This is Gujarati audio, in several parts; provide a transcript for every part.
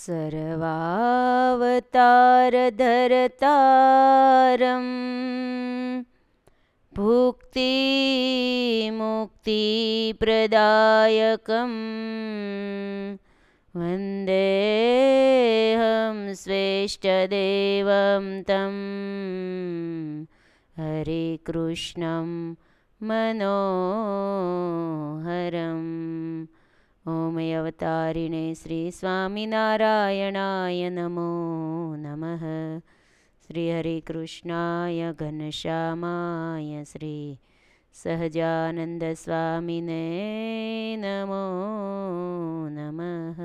सर्वावतारधरतारं भुक्तिमुक्तिप्रदायकं वन्देऽहं श्रेष्ठदेवं तं हरिकृष्णं मनोहरम्। ओम अवतारिणे श्री स्वामिनारायणाय नमो नमः। श्री हरिकृष्णाय घनश्यामाय श्री सहजानंद स्वामिने नमो नमः।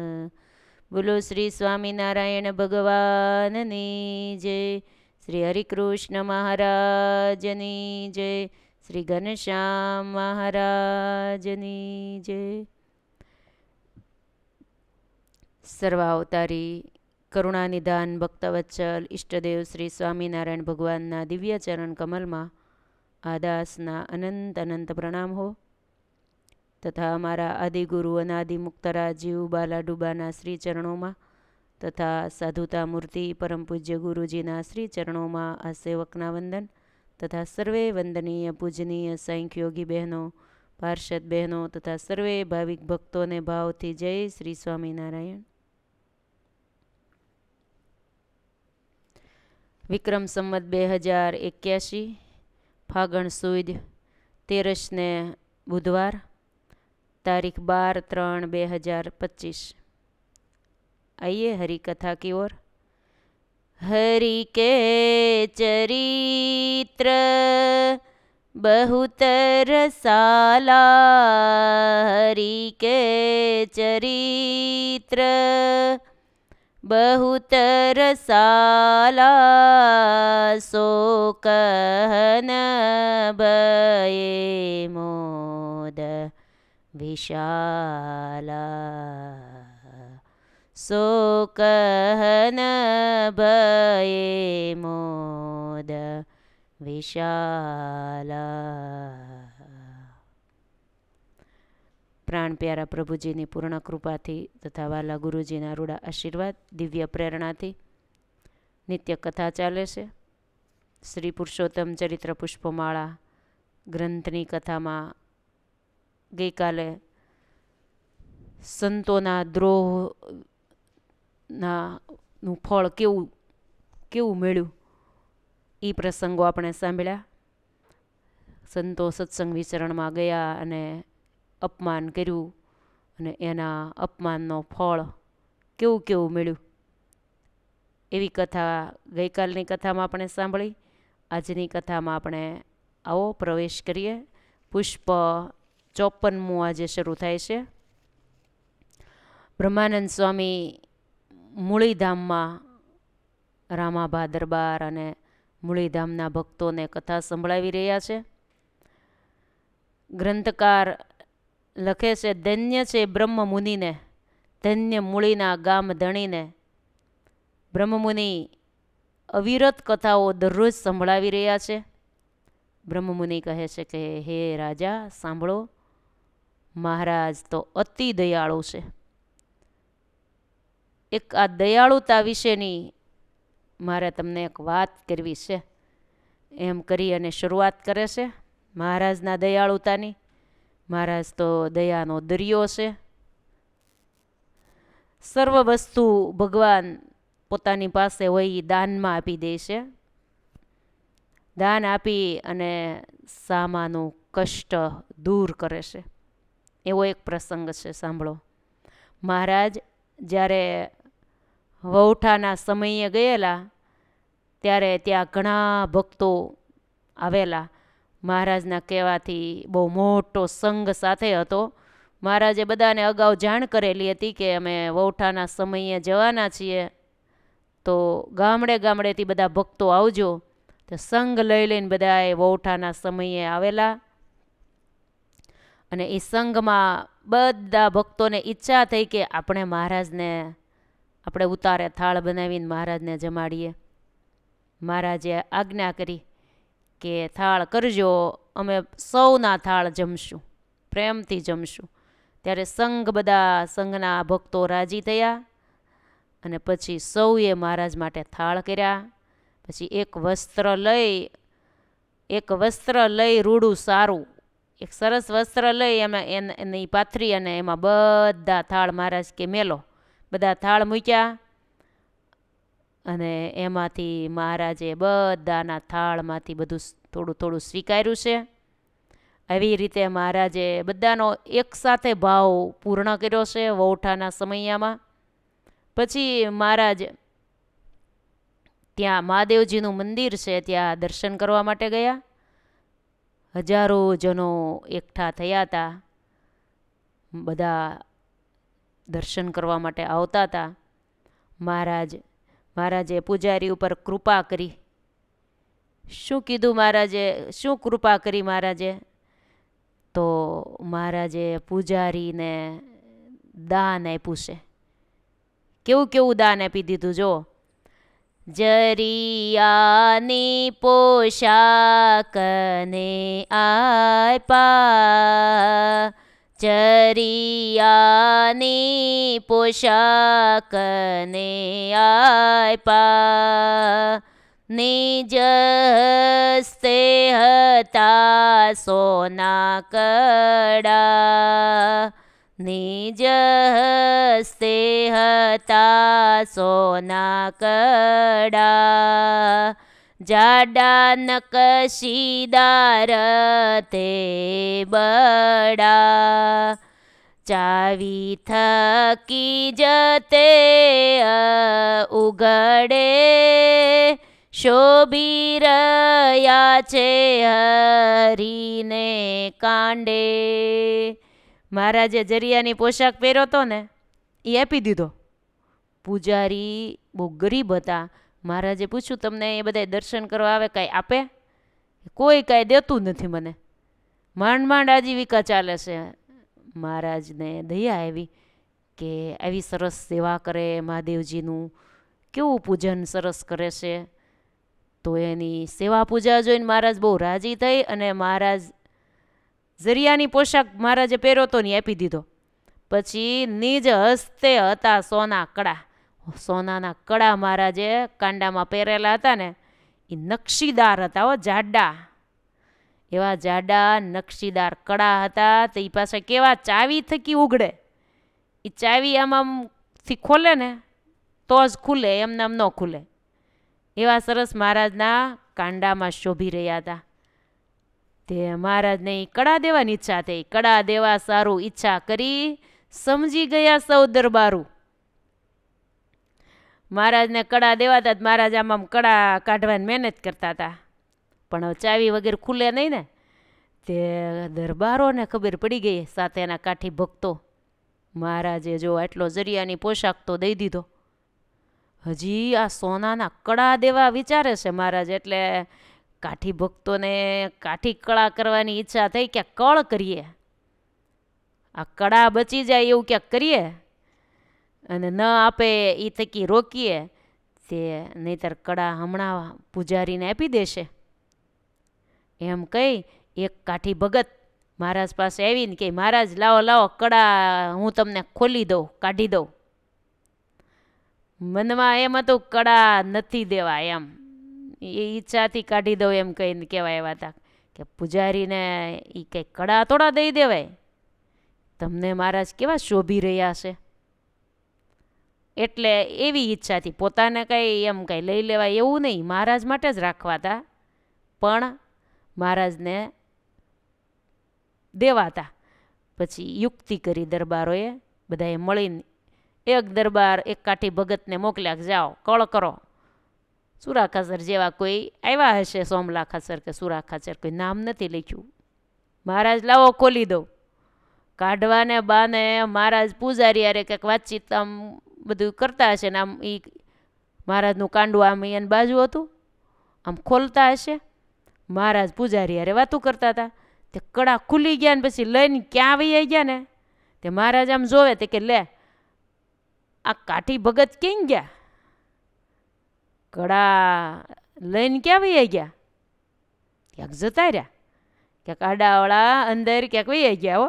बोलो श्री स्वामिनारायण भगवाननी जय। श्री हरिकृष्ण महाराजनी जय। श्री घनश्याम महाराजनी जय। સર્વાવતારી કરુણાનિધાન ભક્તવત્સલ ઈષ્ટદેવ શ્રી સ્વામિનારાયણ ભગવાનના દિવ્ય ચરણ કમલમાં આદાસના અનંત અનંત પ્રણામ હો તથા અમારા આદિગુરુ અનાદિ મુક્તરાજીવ બાલાડુબાના શ્રી ચરણોમાં તથા સાધુતા મૂર્તિ પરમ પૂજ્ય ગુરુજીના શ્રી ચરણોમાં આ સેવકના વંદન તથા સર્વે વંદનીય પૂજનીય સાંખ્યોગી બહેનો પાર્ષદ બહેનો તથા સર્વે ભાવિક ભક્તોને ભાવથી જય શ્રી સ્વામિનારાયણ। વિક્રમ સંવત 2081 ફાગણ સુદ 13ને બુધવાર तारीख 12/3/2025। आइए हरि कथा की ओर। हरि के चरित्र बहुत रसाला, हरि के चरित्र बहुत रसाला, सो कहन भये मोद विशाला, सो कहन भये मोद विशाला। प्राण प्यारा प्रभुजीनी पूर्ण कृपाथी तथा वाला गुरुजीना रूड़ा आशीर्वाद दिव्य प्रेरणाथी नित्य कथा चाले छे। श्री पुरुषोत्तम चरित्र पुष्पमाळा ग्रंथनी कथा में गई काले संतोना द्रोह नु फल केवुं मेळ्युं ई प्रसंगो आपणे सांभळ्या। संतो सत्संग विचरण में गया अने अपमान कर्युं अने एना अपमाननो फल केवुं केवुं मेळ्युं एवी कथा गई कालनी कथा में आपणे सांभळी। आजनी कथा में आपणे आवो प्रवेश करीए। पुष्प 54मुं आजे शरू थाय छे। ब्रह्मानंद स्वामी मूळीधाम में रामाभा दरबार अने मूळीधामना भक्तों ने कथा संभळावी रह्या छे। ग्रंथकार लखे छे, धन्य छे ब्रह्ममुनि ने, धन्य मूळीना गाम धणी ने। ब्रह्ममुनि अविरत कथाओ दररोज संभळावी रह्या छे। ब्रह्ममुनि कहे छे के हे राजा सांभळो, महाराज तो अति दयाळु छे। एक आ दयाळुता विशेनी मारे तमने एक वात करवी छे एम करी अने शरूआत करे छे महाराजना दयाळुतानी। महाराज तो दयानो दरियो छे। सर्व वस्तु भगवान पोतानी पासे होय दान में आपी दे छे। दान आपी अने सामानु कष्ट दूर करे छे। एवो एक प्रसंग छे, सांभळो। महाराज ज्यारे वौठाना समये गयेला त्यारे त्या घणा भक्तो आवेला। महाराजना कहेवाथी बहु मोटो संघ साथे हतो। महाराजे बधाने अगाऊ जाण करेली हती के अमे वौठाना समये जवाना छीए, तो गामडे गामडेथी बधा भक्तो आवजो। तो संघ लई लईने बधाए वौठाना समये आवेला अने ए संघ में बधा भक्तों ने इच्छा थई के आपणे महाराज ने આપણે ઉતારે થાળ બનાવીને મહારાજને જમાડીએ। મહારાજે આજ્ઞા કરી કે થાળ કરજો, અમે સૌના થાળ જમશું, પ્રેમથી જમશું। ત્યારે સંઘ બધા સંઘના ભક્તો રાજી થયા અને પછી સૌએ મહારાજ માટે થાળ કર્યા. પછી એક વસ્ત્ર લઈ રૂડું સારું, એક સરસ વસ્ત્ર લઈ એમાં એની પાથરી અને એમાં બધા થાળ મહારાજ કે મેલો, બધા થાળ મૂક્યા અને એમાંથી મહારાજે બધાના થાળમાંથી બધું થોડું થોડું સ્વીકાર્યું છે. આવી રીતે મહારાજે બધાનો એકસાથે ભાવ પૂર્ણ કર્યો છે વહુઠાના સમયમાં. પછી મહારાજ ત્યાં મહાદેવજીનું મંદિર છે ત્યાં દર્શન કરવા માટે ગયા. હજારો જનો એકઠા થયા હતા, બધા દર્શન કરવા માટે આવતા હતા. મહારાજે પૂજારી ઉપર કૃપા કરી. શું કીધું મહારાજે, શું કૃપા કરી મહારાજે? તો મહારાજે પૂજારીને દાન આપ્યું છે. કેવું કેવું દાન આપી દીધું જો. જરિયાની પોશાકને આપ્યા, જરિયાની પોશાકને આપ્યા, નિજ હસ્તે હતા સોના કડા, નિજ હસ્તે હતા સોના કડા, જાડા નકશીદાર તે બડા, ચાવી થકી જતે ઉઘડે, શોભી રહ્યા છે હરીને કાંડે. મહારાજે જરિયાની પોશાક પહેર્યો હતો ને એ આપી દીધો. પૂજારી બહુ ગરીબ હતા. મહારાજે પૂછ્યું તમને એ બધા દર્શન કરવા આવે કાંઈ આપે? કોઈ કાંઈ દેતું નથી મને, માંડ માંડ આજીવિકા ચાલે છે. મહારાજને દયા આવી કે આવી સરસ સેવા કરે, મહાદેવજીનું કેવું પૂજન સરસ કરે છે. તો એની સેવા પૂજા જોઈને મહારાજ બહુ રાજી થઈ અને મહારાજ જરિયાની પોશાક મહારાજે પહેર્યો તો ને આપી દીધો. પછી નિજ હસ્તે હતા સોના કડા, સોનાના કડા મહારાજે કાંડામાં પહેરેલા હતા ને એ નકશીદાર હતા હો, જાડા, એવા જાડા નકશીદાર કડા હતા. તો એ પાસે કેવા ચાવી થકી ઉઘડે, એ ચાવી આમથી ખોલે ને તો જ ખુલે, એમને આમ ન ખુલે. એવા સરસ મહારાજના કાંડામાં શોભી રહ્યા હતા. તે મહારાજને કડા દેવાની ઈચ્છા થઈ. કડા દેવા સારું ઈચ્છા કરી સમજી ગયા સૌ દરબારું. મહારાજને કડા દેવાતા, મહારાજ આમ કડા કાઢવાની મહેનત કરતા હતા, પણ ચાવી વગેરે ખુલે નહીં ને. તે દરબારોને ખબર પડી ગઈ, સાથે એના કાઠી ભક્તો. મહારાજે જો આટલો જરિયાની પોશાક તો દઈ દીધો, હજી આ સોનાના કડા દેવા વિચારે છે મહારાજ. એટલે કાઠી ભક્તોને કાઠી કળા કરવાની ઈચ્છા થઈ કે કળ કરીએ, આ કડા બચી જાય એવું ક્યાંક કરીએ અને ન આપે એ થકી રોકીએ. તે નહીતર કડા હમણાં પૂજારીને આપી દેશે એમ કહી એક કાઠી ભગત મહારાજ પાસે આવીને કે મહારાજ લાવો લાવો કડા હું તમને ખોલી દઉં, કાઢી દઉં. મનમાં એમ હતું કડા નથી દેવા એમ, એ ઈચ્છાથી કાઢી દઉં એમ કહીને કહેવાય એવા હતા કે પૂજારીને એ કંઈ કડા થોડા દઈ દેવાય, તમને મહારાજ કેવા શોભી રહ્યા છે. એટલે એવી ઈચ્છાથી પોતાને કંઈ એમ કંઈ લઈ લેવાય એવું નહીં, મહારાજ માટે જ રાખવા હતા, પણ મહારાજને દેવાતા. પછી યુક્તિ કરી દરબારોએ બધાએ મળીને એક દરબાર એક કાઠી ભગતને મોકલ્યા કે જાઓ કળ કરો. સુરા ખાચર જેવા કોઈ આવ્યા હશે, સોમલા ખાચર કે સુરા ખાચર, કોઈ નામ નથી લખ્યું. મહારાજ લાવો ખોલી દઉં. કાઢવાને બાને મહારાજ પૂજારી હારે કંઈક વાતચીત આમ બધું કરતા હશે ને આમ એ મહારાજનું કાંડું આમ એની બાજુ હતું, આમ ખોલતા હશે. મહારાજ પૂજારી હારે વાતું કરતા હતા. તે કડા ખુલી ગયા ને પછી લઈને ક્યાં વહી ગયા ને તે મહારાજ આમ જોવે તે કે લે આ કાઠી ભગત ક્યાં ગયા, કડા લઈને ક્યાં વહી ગયા, ક્યાંક જતા રહ્યા, ક્યાંક આડાવાળા અંદર ક્યાંક વહી ગયા હો.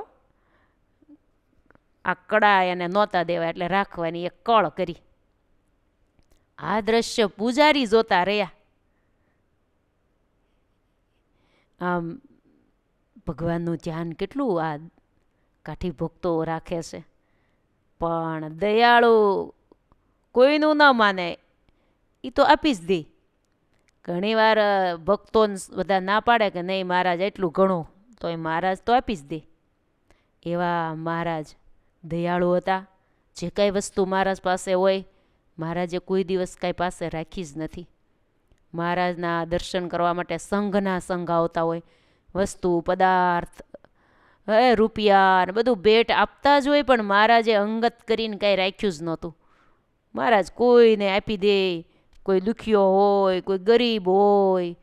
આ કડા એને નહોતા દેવા એટલે રાખવાની એક કળ કરી. આ દ્રશ્ય પૂજારી જોતા રહ્યા. આમ ભગવાનનું ધ્યાન કેટલું આ કાઠી ભક્તો રાખે છે, પણ દયાળુ કોઈનું ન માને એ તો આપી જ દે. ઘણીવાર ભક્તો બધા ના પાડે કે નહીં મહારાજ એટલું ઘણું, તો એ મહારાજ તો આપી જ દે. એવા મહારાજ દયાળુ હતા. જે કાંઈ વસ્તુ મહારાજ પાસે હોય મહારાજે કોઈ દિવસ કાંઈ પાસે રાખી જ નથી. મહારાજના દર્શન કરવા માટે સંઘના સંઘ આવતા હોય, વસ્તુ પદાર્થ રૂપિયા ને બધું ભેટ આપતા જ હોય, પણ મહારાજે અંગત કરીને કાંઈ રાખ્યું જ નહોતું. મહારાજ કોઈને આપી દે. કોઈ દુખિયો હોય, કોઈ ગરીબ હોય,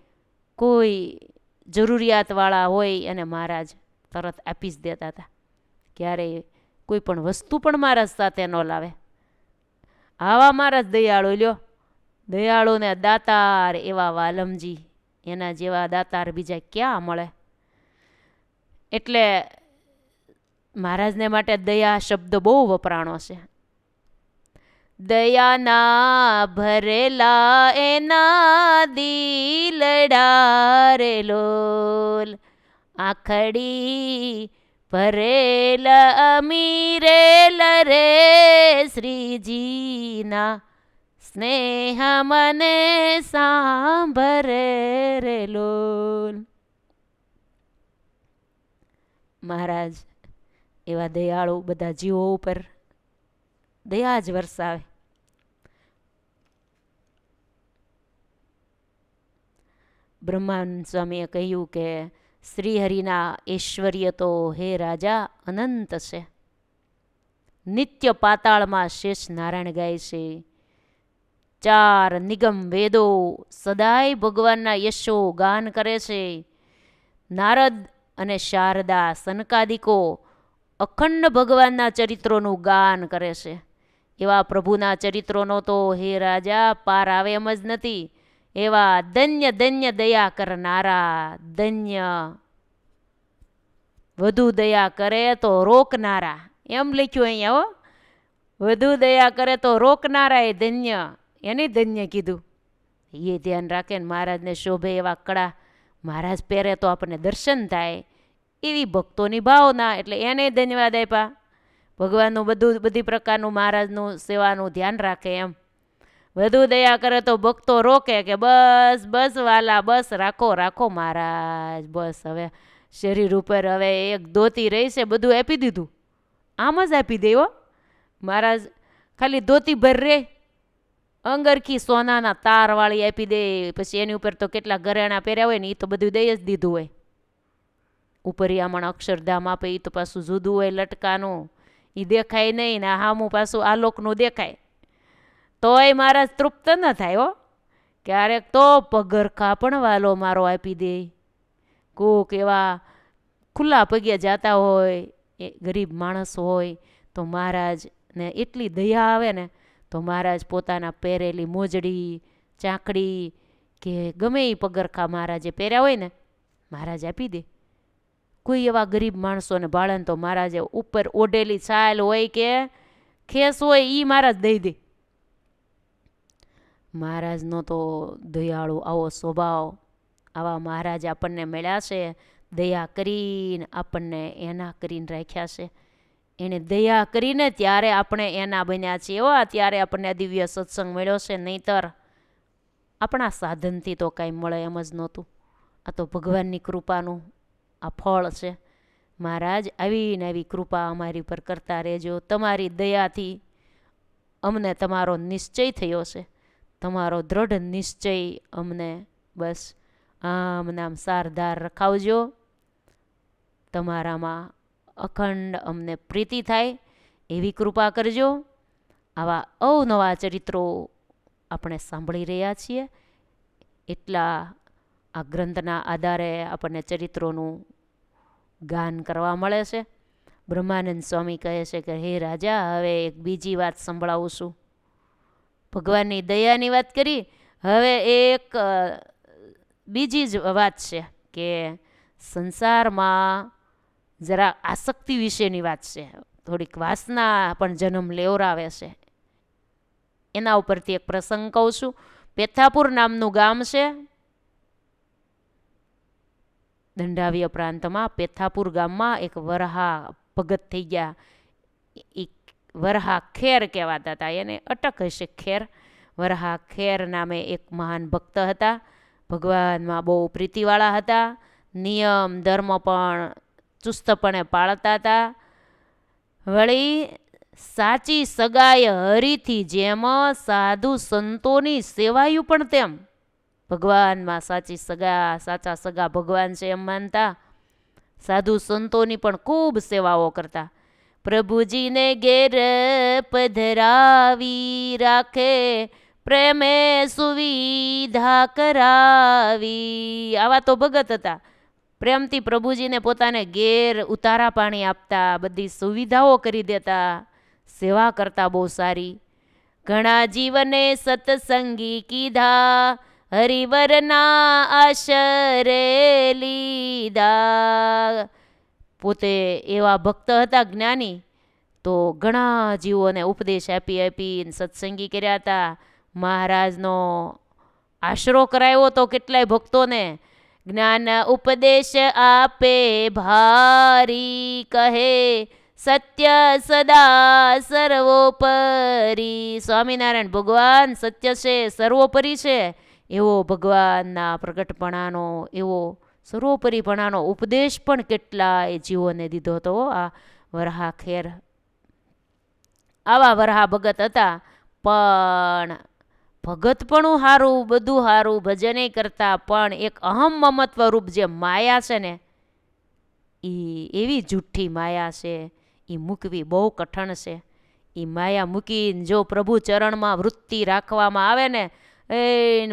કોઈ જરૂરિયાતવાળા હોય, અને મહારાજ તરત આપી જ દેતા હતા. ક્યારેય કોઈ પણ વસ્તુ પણ મહારાજ સાથે ન લાવે. આવા મહારાજ દયાળુ લ્યો. દયાળુ ને દાતાર એવા વાલમજી, એના જેવા દાતાર બીજા ક્યાં મળે. એટલે મહારાજને માટે દયા શબ્દ બહુ વપરાણો છે. દયાના ભરેલા એના દિલડા રે લોલ, આખડી ભરેલા અમીરેલ રે શ્રીજીના, સ્નેહ મને સાંભરે રે લોલ. મહારાજ એવા દયાળુ બધા જીવો ઉપર દયા જ વરસાવે. બ્રહ્માનંદ સ્વામીએ કહ્યું કે શ્રીહરિના ઐશ્વર્ય તો હે રાજા અનંત છે. નિત્ય પાતાળમાં શેષ નારાયણ ગાય છે. 4 નિગમ વેદો સદાય ભગવાનના યશો ગાન કરે છે. નારદ અને શારદા સનકાદિકો અખંડ ભગવાનના ચરિત્રોનું ગાન કરે છે. એવા પ્રભુના ચરિત્રોનો તો હે રાજા પાર આવે એમ જ નથી. એવા ધન્ય ધન્ય દયા કરનારા, ધન્ય વધુ દયા કરે તો રોકનારા, એમ લખ્યું અહીંયા હો. વધુ દયા કરે તો રોકનારા એ ધન્ય, એને ધન્ય કીધું. એ ધ્યાન રાખે ને મહારાજને શોભે એવા કડા મહારાજ પહેરે તો આપણને દર્શન થાય, એવી ભક્તોની ભાવના. એટલે એને ધન્યવાદ આપ્યા. ભગવાનનું બધી પ્રકારનું મહારાજનું સેવાનું ધ્યાન રાખે એમ. વધુ દયા કરે તો ભક્તો રોકે કે બસ બસ વાલા, બસ રાખો રાખો મહારાજ, બસ હવે શરીર ઉપર હવે એક ધોતી રહી છે, બધું આપી દીધું. આમ જ આપી દે હો મહારાજ. ખાલી ધોતી ભર રે, અંગરખી સોનાના તારવાળી આપી દે. પછી એની ઉપર તો કેટલા ઘરેણા પહેર્યા હોય ને એ તો બધું દઈ જ દીધું હોય. ઉપરિયામણ અક્ષરધામ આપે એ તો પાછું જુદું હોય લટકાનું, એ દેખાય નહીં ને હામું પાછું આલોકનું દેખાય. તોય મહારાજ તૃપ્ત ન થાય હો. ક્યારેક તો પગરખા પણ વાલો મારો આપી દે. કોક એવા ખુલ્લા પગે જાતા હોય, એ ગરીબ માણસ હોય, તો મહારાજને એટલી દયા આવે ને તો મહારાજ પોતાના પહેરેલી મોજડી, ચાકડી કે ગમે એ પગરખા મહારાજે પહેર્યા હોય ને મહારાજ આપી દે. કોઈ એવા ગરીબ માણસોને ભાળે તો મહારાજે ઉપર ઓઢેલી છાલ હોય કે ખેસ હોય એ મહારાજ દઈ દે. મહારાજનો તો દયાળુ આવો સ્વભાવ. આવા મહારાજ આપણને મળ્યા છે. દયા કરીને આપણને એના કરીને રાખ્યા છે. એણે દયા કરીને ત્યારે આપણે એના બન્યા છીએ. ત્યારે આપણને આ દિવ્ય સત્સંગ મળ્યો છે, નહીંતર આપણા સાધનથી તો કાંઈ મળે એમ જ નહોતું. આ તો ભગવાનની કૃપાનું આ ફળ છે. મહારાજ આવીને આવી કૃપા અમારી પર કરતા રહેજો. તમારી દયાથી અમને તમારો નિશ્ચય થયો છે. તમારો દ્રઢ નિશ્ચય અમને બસ આમ નામ સારધાર રખાવજો. તમારામાં અખંડ અમને પ્રીતિ થાય એવી કૃપા કરજો. આવા અવનવા ચરિત્રો આપણે સાંભળી રહ્યા છીએ. એટલા આ ગ્રંથના આધારે આપણને ચરિત્રોનું ગાન કરવા મળે છે. બ્રહ્માનંદ સ્વામી કહે છે કે હે રાજા, હવે એક બીજી વાત સંભળાવું છું. ભગવાનની દયાની વાત કરી, હવે એક બીજી જ વાત છે કે સંસારમાં જરા આસક્તિ વિશેની વાત છે. થોડીક વાસના પણ જન્મ લેવરાવે છે. એના ઉપરથી એક પ્રસંગ કહું છું. પેથાપુર નામનું ગામ છે દંડાવીય પ્રાંતમાં. પેથાપુર ગામમાં એક વરહા ભગત થઈ ગયા. એ વરહા ખેર કહેવાતા હતા, એને અટક હશે ખેર. વરહા ખેર નામે એક મહાન ભક્ત હતા, ભગવાનમાં બહુ પ્રીતિવાળા હતા, નિયમ ધર્મ પણ ચુસ્તપણે પાળતા હતા. વળી સાચી સગાય હરિથી જેમ સાધુ સંતોની સેવાયું પણ તેમ. ભગવાનમાં સાચા સગા ભગવાન છે એમ માનતા, સાધુ સંતોની પણ ખૂબ સેવાઓ કરતા. પ્રભુજીને ઘેર પધરાવી રાખે, પ્રેમે સુવિધા કરાવી. આવા તો ભગત હતા. પ્રેમથી પ્રભુજીને પોતાને ઘેર ઉતારા પાણી આપતા, બધી સુવિધાઓ કરી દેતા, સેવા કરતા બહુ સારી. ઘણા જીવને સત્સંગી કીધા, હરિવરના આશરે લીધા. પોતે એવા ભક્ત હતા જ્ઞાની, તો ઘણા જીવોને ઉપદેશ આપીને સત્સંગી કર્યા હતા. મહારાજનો આશરો કરાવ્યો તો કેટલાય ભક્તોને. જ્ઞાન ઉપદેશ આપે ભારી, કહે સત્ય સદા સર્વોપરી. સ્વામિનારાયણ ભગવાન સત્ય છે, સર્વોપરી છે, એવો ભગવાનના પ્રગટપણાનો, એવો સર્વોપરીપણાનો ઉપદેશ પણ કેટલાય જીવોને દીધો હતો આ વરહા ખેર. આવા વરહા ભગત હતા, પણ ભગતપણું સારું, બધું સારું, ભજને કરતા, પણ એક અહમ મમત્વ રૂપ જે માયા છે ને, એ એવી જુઠ્ઠી માયા છે, એ મૂકવી બહુ કઠણ છે. એ માયા મૂકીને જો પ્રભુ ચરણમાં વૃત્તિ રાખવામાં આવે ને,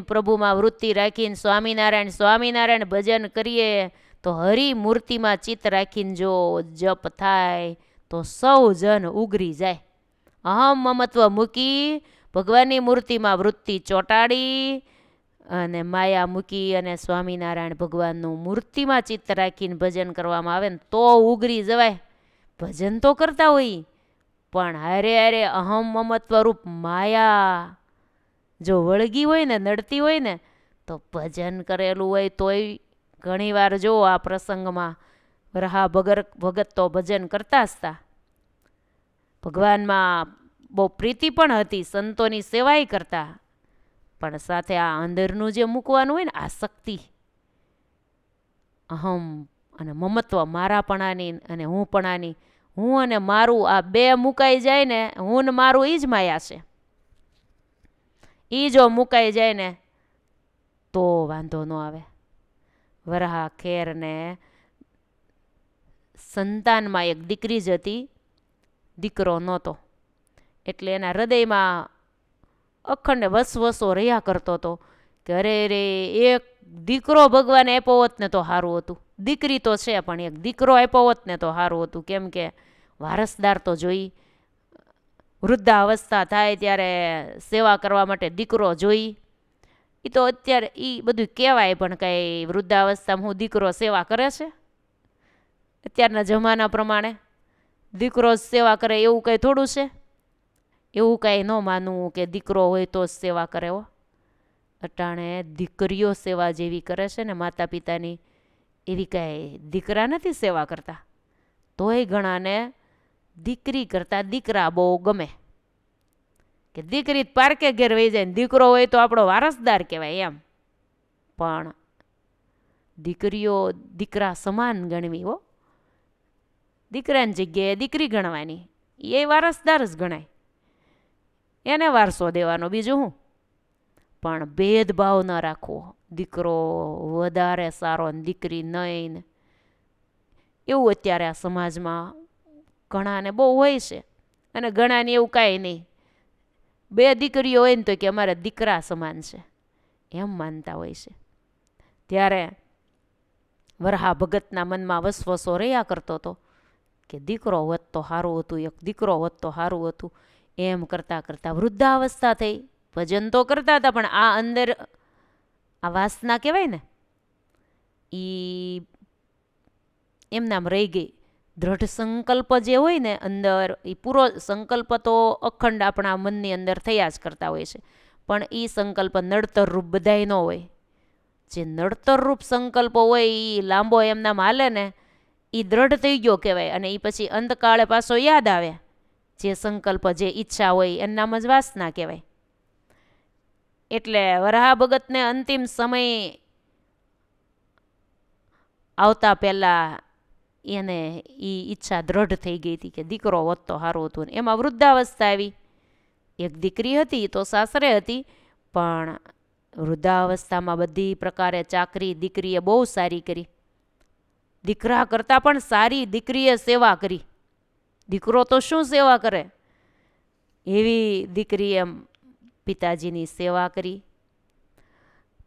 પ્રભુમાં વૃત્તિ રાખીને સ્વામિનારાયણ સ્વામિનારાયણ ભજન કરીએ, તો હરિ મૂર્તિમાં ચિત્ત રાખીને જો જપ થાય તો સૌ જન ઉગરી જાય. અહમ મમત્વ મૂકી ભગવાનની મૂર્તિમાં વૃત્તિ ચોંટાડી અને માયા મૂકી અને સ્વામિનારાયણ ભગવાનનું મૂર્તિમાં ચિત્ત રાખીને ભજન કરવામાં આવે ને તો ઉગરી જવાય. ભજન તો કરતા હોય, પણ હારે હારે અહમ મમત્વ રૂપ માયા જો વળગી હોય ને, નડતી હોય ને, તો ભજન કરેલું હોય તોય ઘણીવાર જો આ પ્રસંગમાં વરહા ભગત તો ભજન કરતા જ હતા. ભગવાનમાં બહુ પ્રીતિ પણ હતી, સંતોની સેવાય કરતા, પણ સાથે આ અંદરનું જે મૂકવાનું હોય ને આસક્તિ, અહમ અને મમત્વ, મારાપણાની અને હુંપણાની, હું અને મારું આ બે મુકાઈ જાય ને, હું ને મારું એ જ માયા છે. એ જો મુકાઈ જાય ને તો વાંધો ન આવે. વરહા ખેરને સંતાનમાં એક દીકરી જ હતી, દીકરો નહોતો. એટલે એના હૃદયમાં અખંડ વસવસો રહ્યા કરતો હતો કે અરે રે, એક દીકરો ભગવાને આપ્યો હોત ને તો સારું હતું. દીકરી તો છે, પણ એક દીકરો આપ્યો હોત ને તો સારું હતું. કેમ કે વારસદાર તો જોઈ, વૃદ્ધાવસ્થા થાય ત્યારે સેવા કરવા માટે દીકરો જોઈ. એ તો અત્યારે એ બધું કહેવાય, પણ કાંઈ વૃદ્ધાવસ્થામાં હું દીકરો સેવા કરે છે? અત્યારના જમાના પ્રમાણે દીકરો જ સેવા કરે એવું કંઈ થોડું છે? એવું કાંઈ ન માનવું કે દીકરો હોય તો જ સેવા કરે હો. અટાણે દીકરીઓ સેવા જેવી કરે છે ને માતા પિતાની, એવી કાંઈ દીકરા નથી સેવા કરતા. તોય ઘણાને દીકરી કરતાં દીકરા બહુ ગમે, કે દીકરી પારકે ઘેર વહી જાય ને દીકરો હોય તો આપણો વારસદાર કહેવાય એમ. પણ દીકરીઓ દીકરા સમાન ગણવી હો. દીકરાની જગ્યાએ દીકરી ગણવાની, એ વારસદાર જ ગણાય, એને વારસો દેવાનો, બીજું શું. પણ ભેદભાવ ન રાખવો, દીકરો વધારે સારો ને દીકરી નહીં, એવું અત્યારે આ સમાજમાં ઘણાને બહુ હોય છે. અને ઘણાને એવું કાંઈ નહીં, બે દીકરીઓ હોય ને તો કે અમારે દીકરા સમાન છે એમ માનતા હોય છે. ત્યારે વરહા ભગતના મનમાં વસવસો રહ્યા કરતો હતો કે દીકરો હોત તો સારું હતું, એક દીકરો હોત તો સારું હતું. એમ કરતાં કરતાં વૃદ્ધાવસ્થા થઈ. ભજન તો કરતા હતા, પણ આ અંદર આ વાસના કહેવાય ને, એ એમનામ રહી ગઈ. દ્રઢ સંકલ્પ જે હોય ને અંદર, એ પૂરો સંકલ્પ તો અખંડ આપણા મનની અંદર થયા જ કરતા હોય છે, પણ એ સંકલ્પ નડતર રૂપ બધાય ન હોય. જે નડતર રૂપ સંકલ્પો હોય એ લાંબો એમનામ હાલે ને એ દ્રઢ થઈ ગયો કહેવાય, અને એ પછી અંતકાળે પાછો યાદ આવે. જે સંકલ્પ, જે ઈચ્છા હોય એનું નામ જ વાસના કહેવાય. એટલે વરાહ ભગતને અંતિમ સમય આવતા પહેલાં એને એ ઈચ્છા દ્રઢ થઈ ગઈ હતી કે દીકરો હોત તો સારું હતું. ને એમાં વૃદ્ધાવસ્થા આવી. એક દીકરી હતી તો સાસરે હતી, પણ વૃદ્ધાવસ્થામાં બધી પ્રકારે ચાકરી દીકરીએ બહુ સારી કરી. દીકરા કરતાં પણ સારી દીકરીએ સેવા કરી. દીકરો તો શું સેવા કરે, એવી દીકરીએ પિતાજીની સેવા કરી,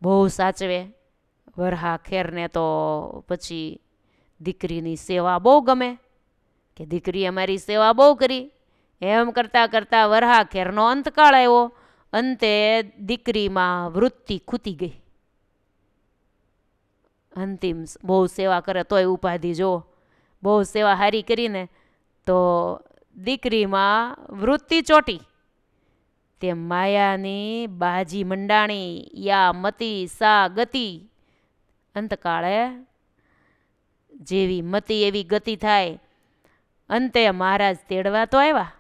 બહુ સાચવે. વરહા ખેરને તો પછી દીકરીની સેવા બહુ ગમે કે દીકરીએ મારી સેવા બહુ કરી. એમ કરતાં કરતાં વરહા ખેરનો અંતકાળ આવ્યો. અંતે દીકરીમાં વૃત્તિ ખૂટી ગઈ. અંતિમ બહુ સેવા કરે તોય ઉપાધિ જો, બહુ સેવા હારી કરીને તો દીકરીમાં વૃત્તિ ચોટી. તે માયાની બાજી મંડાણી, યા મતિ સા ગતિ. અંતકાળે જેવી મતિ એવી ગતિ થાય. અંતે મહારાજ તેડવા તો આવ્યા.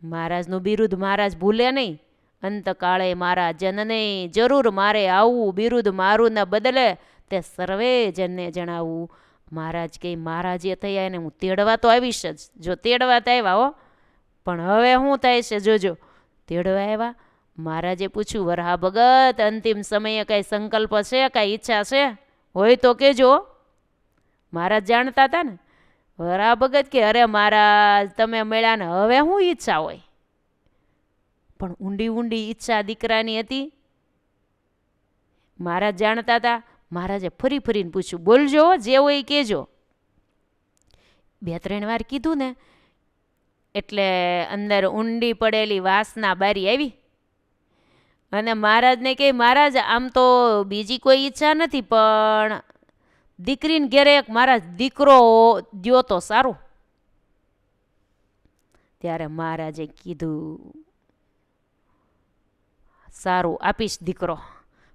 મહારાજનું બિરુદ મહારાજ ભૂલે નહીં. અંતકાળે મારા જનને જરૂર મારે આવવું, બિરુદ મારું ન બદલે તે સર્વે જનને જણાવવું. મહારાજ કે મહારાજે થયા એને હું તેડવા તો આવીશ જ. જો તેડવા તો આવ્યા હો, પણ હવે શું થાય છે જોજો. તેડવા આવ્યા. મહારાજે પૂછ્યું, વરહા ભગત અંતિમ સમયે કાંઈ સંકલ્પ છે, કાંઈ ઈચ્છા છે? હોય તો કહેજો. મહારાજ જાણતા હતા ને. વરહા ભગત કે અરે મહારાજ તમે મળ્યા ને હવે શું ઈચ્છા હોય? પણ ઊંડી ઊંડી ઈચ્છા દીકરાની હતી. મહારાજ જાણતા હતા. મહારાજે ફરી ફરીને પૂછ્યું, બોલજો જે હોય કહેજો. 2-3 વાર કીધું ને એટલે અંદર ઊંડી પડેલી વાસના બારી આવી. અને મહારાજને કહે, મહારાજ આમ તો બીજી કોઈ ઈચ્છા નથી, પણ દીકરીને ઘેરે એક મહારાજ દીકરો દ્યો તો સારું. ત્યારે મહારાજે કીધું, સારું આપીશ દીકરો.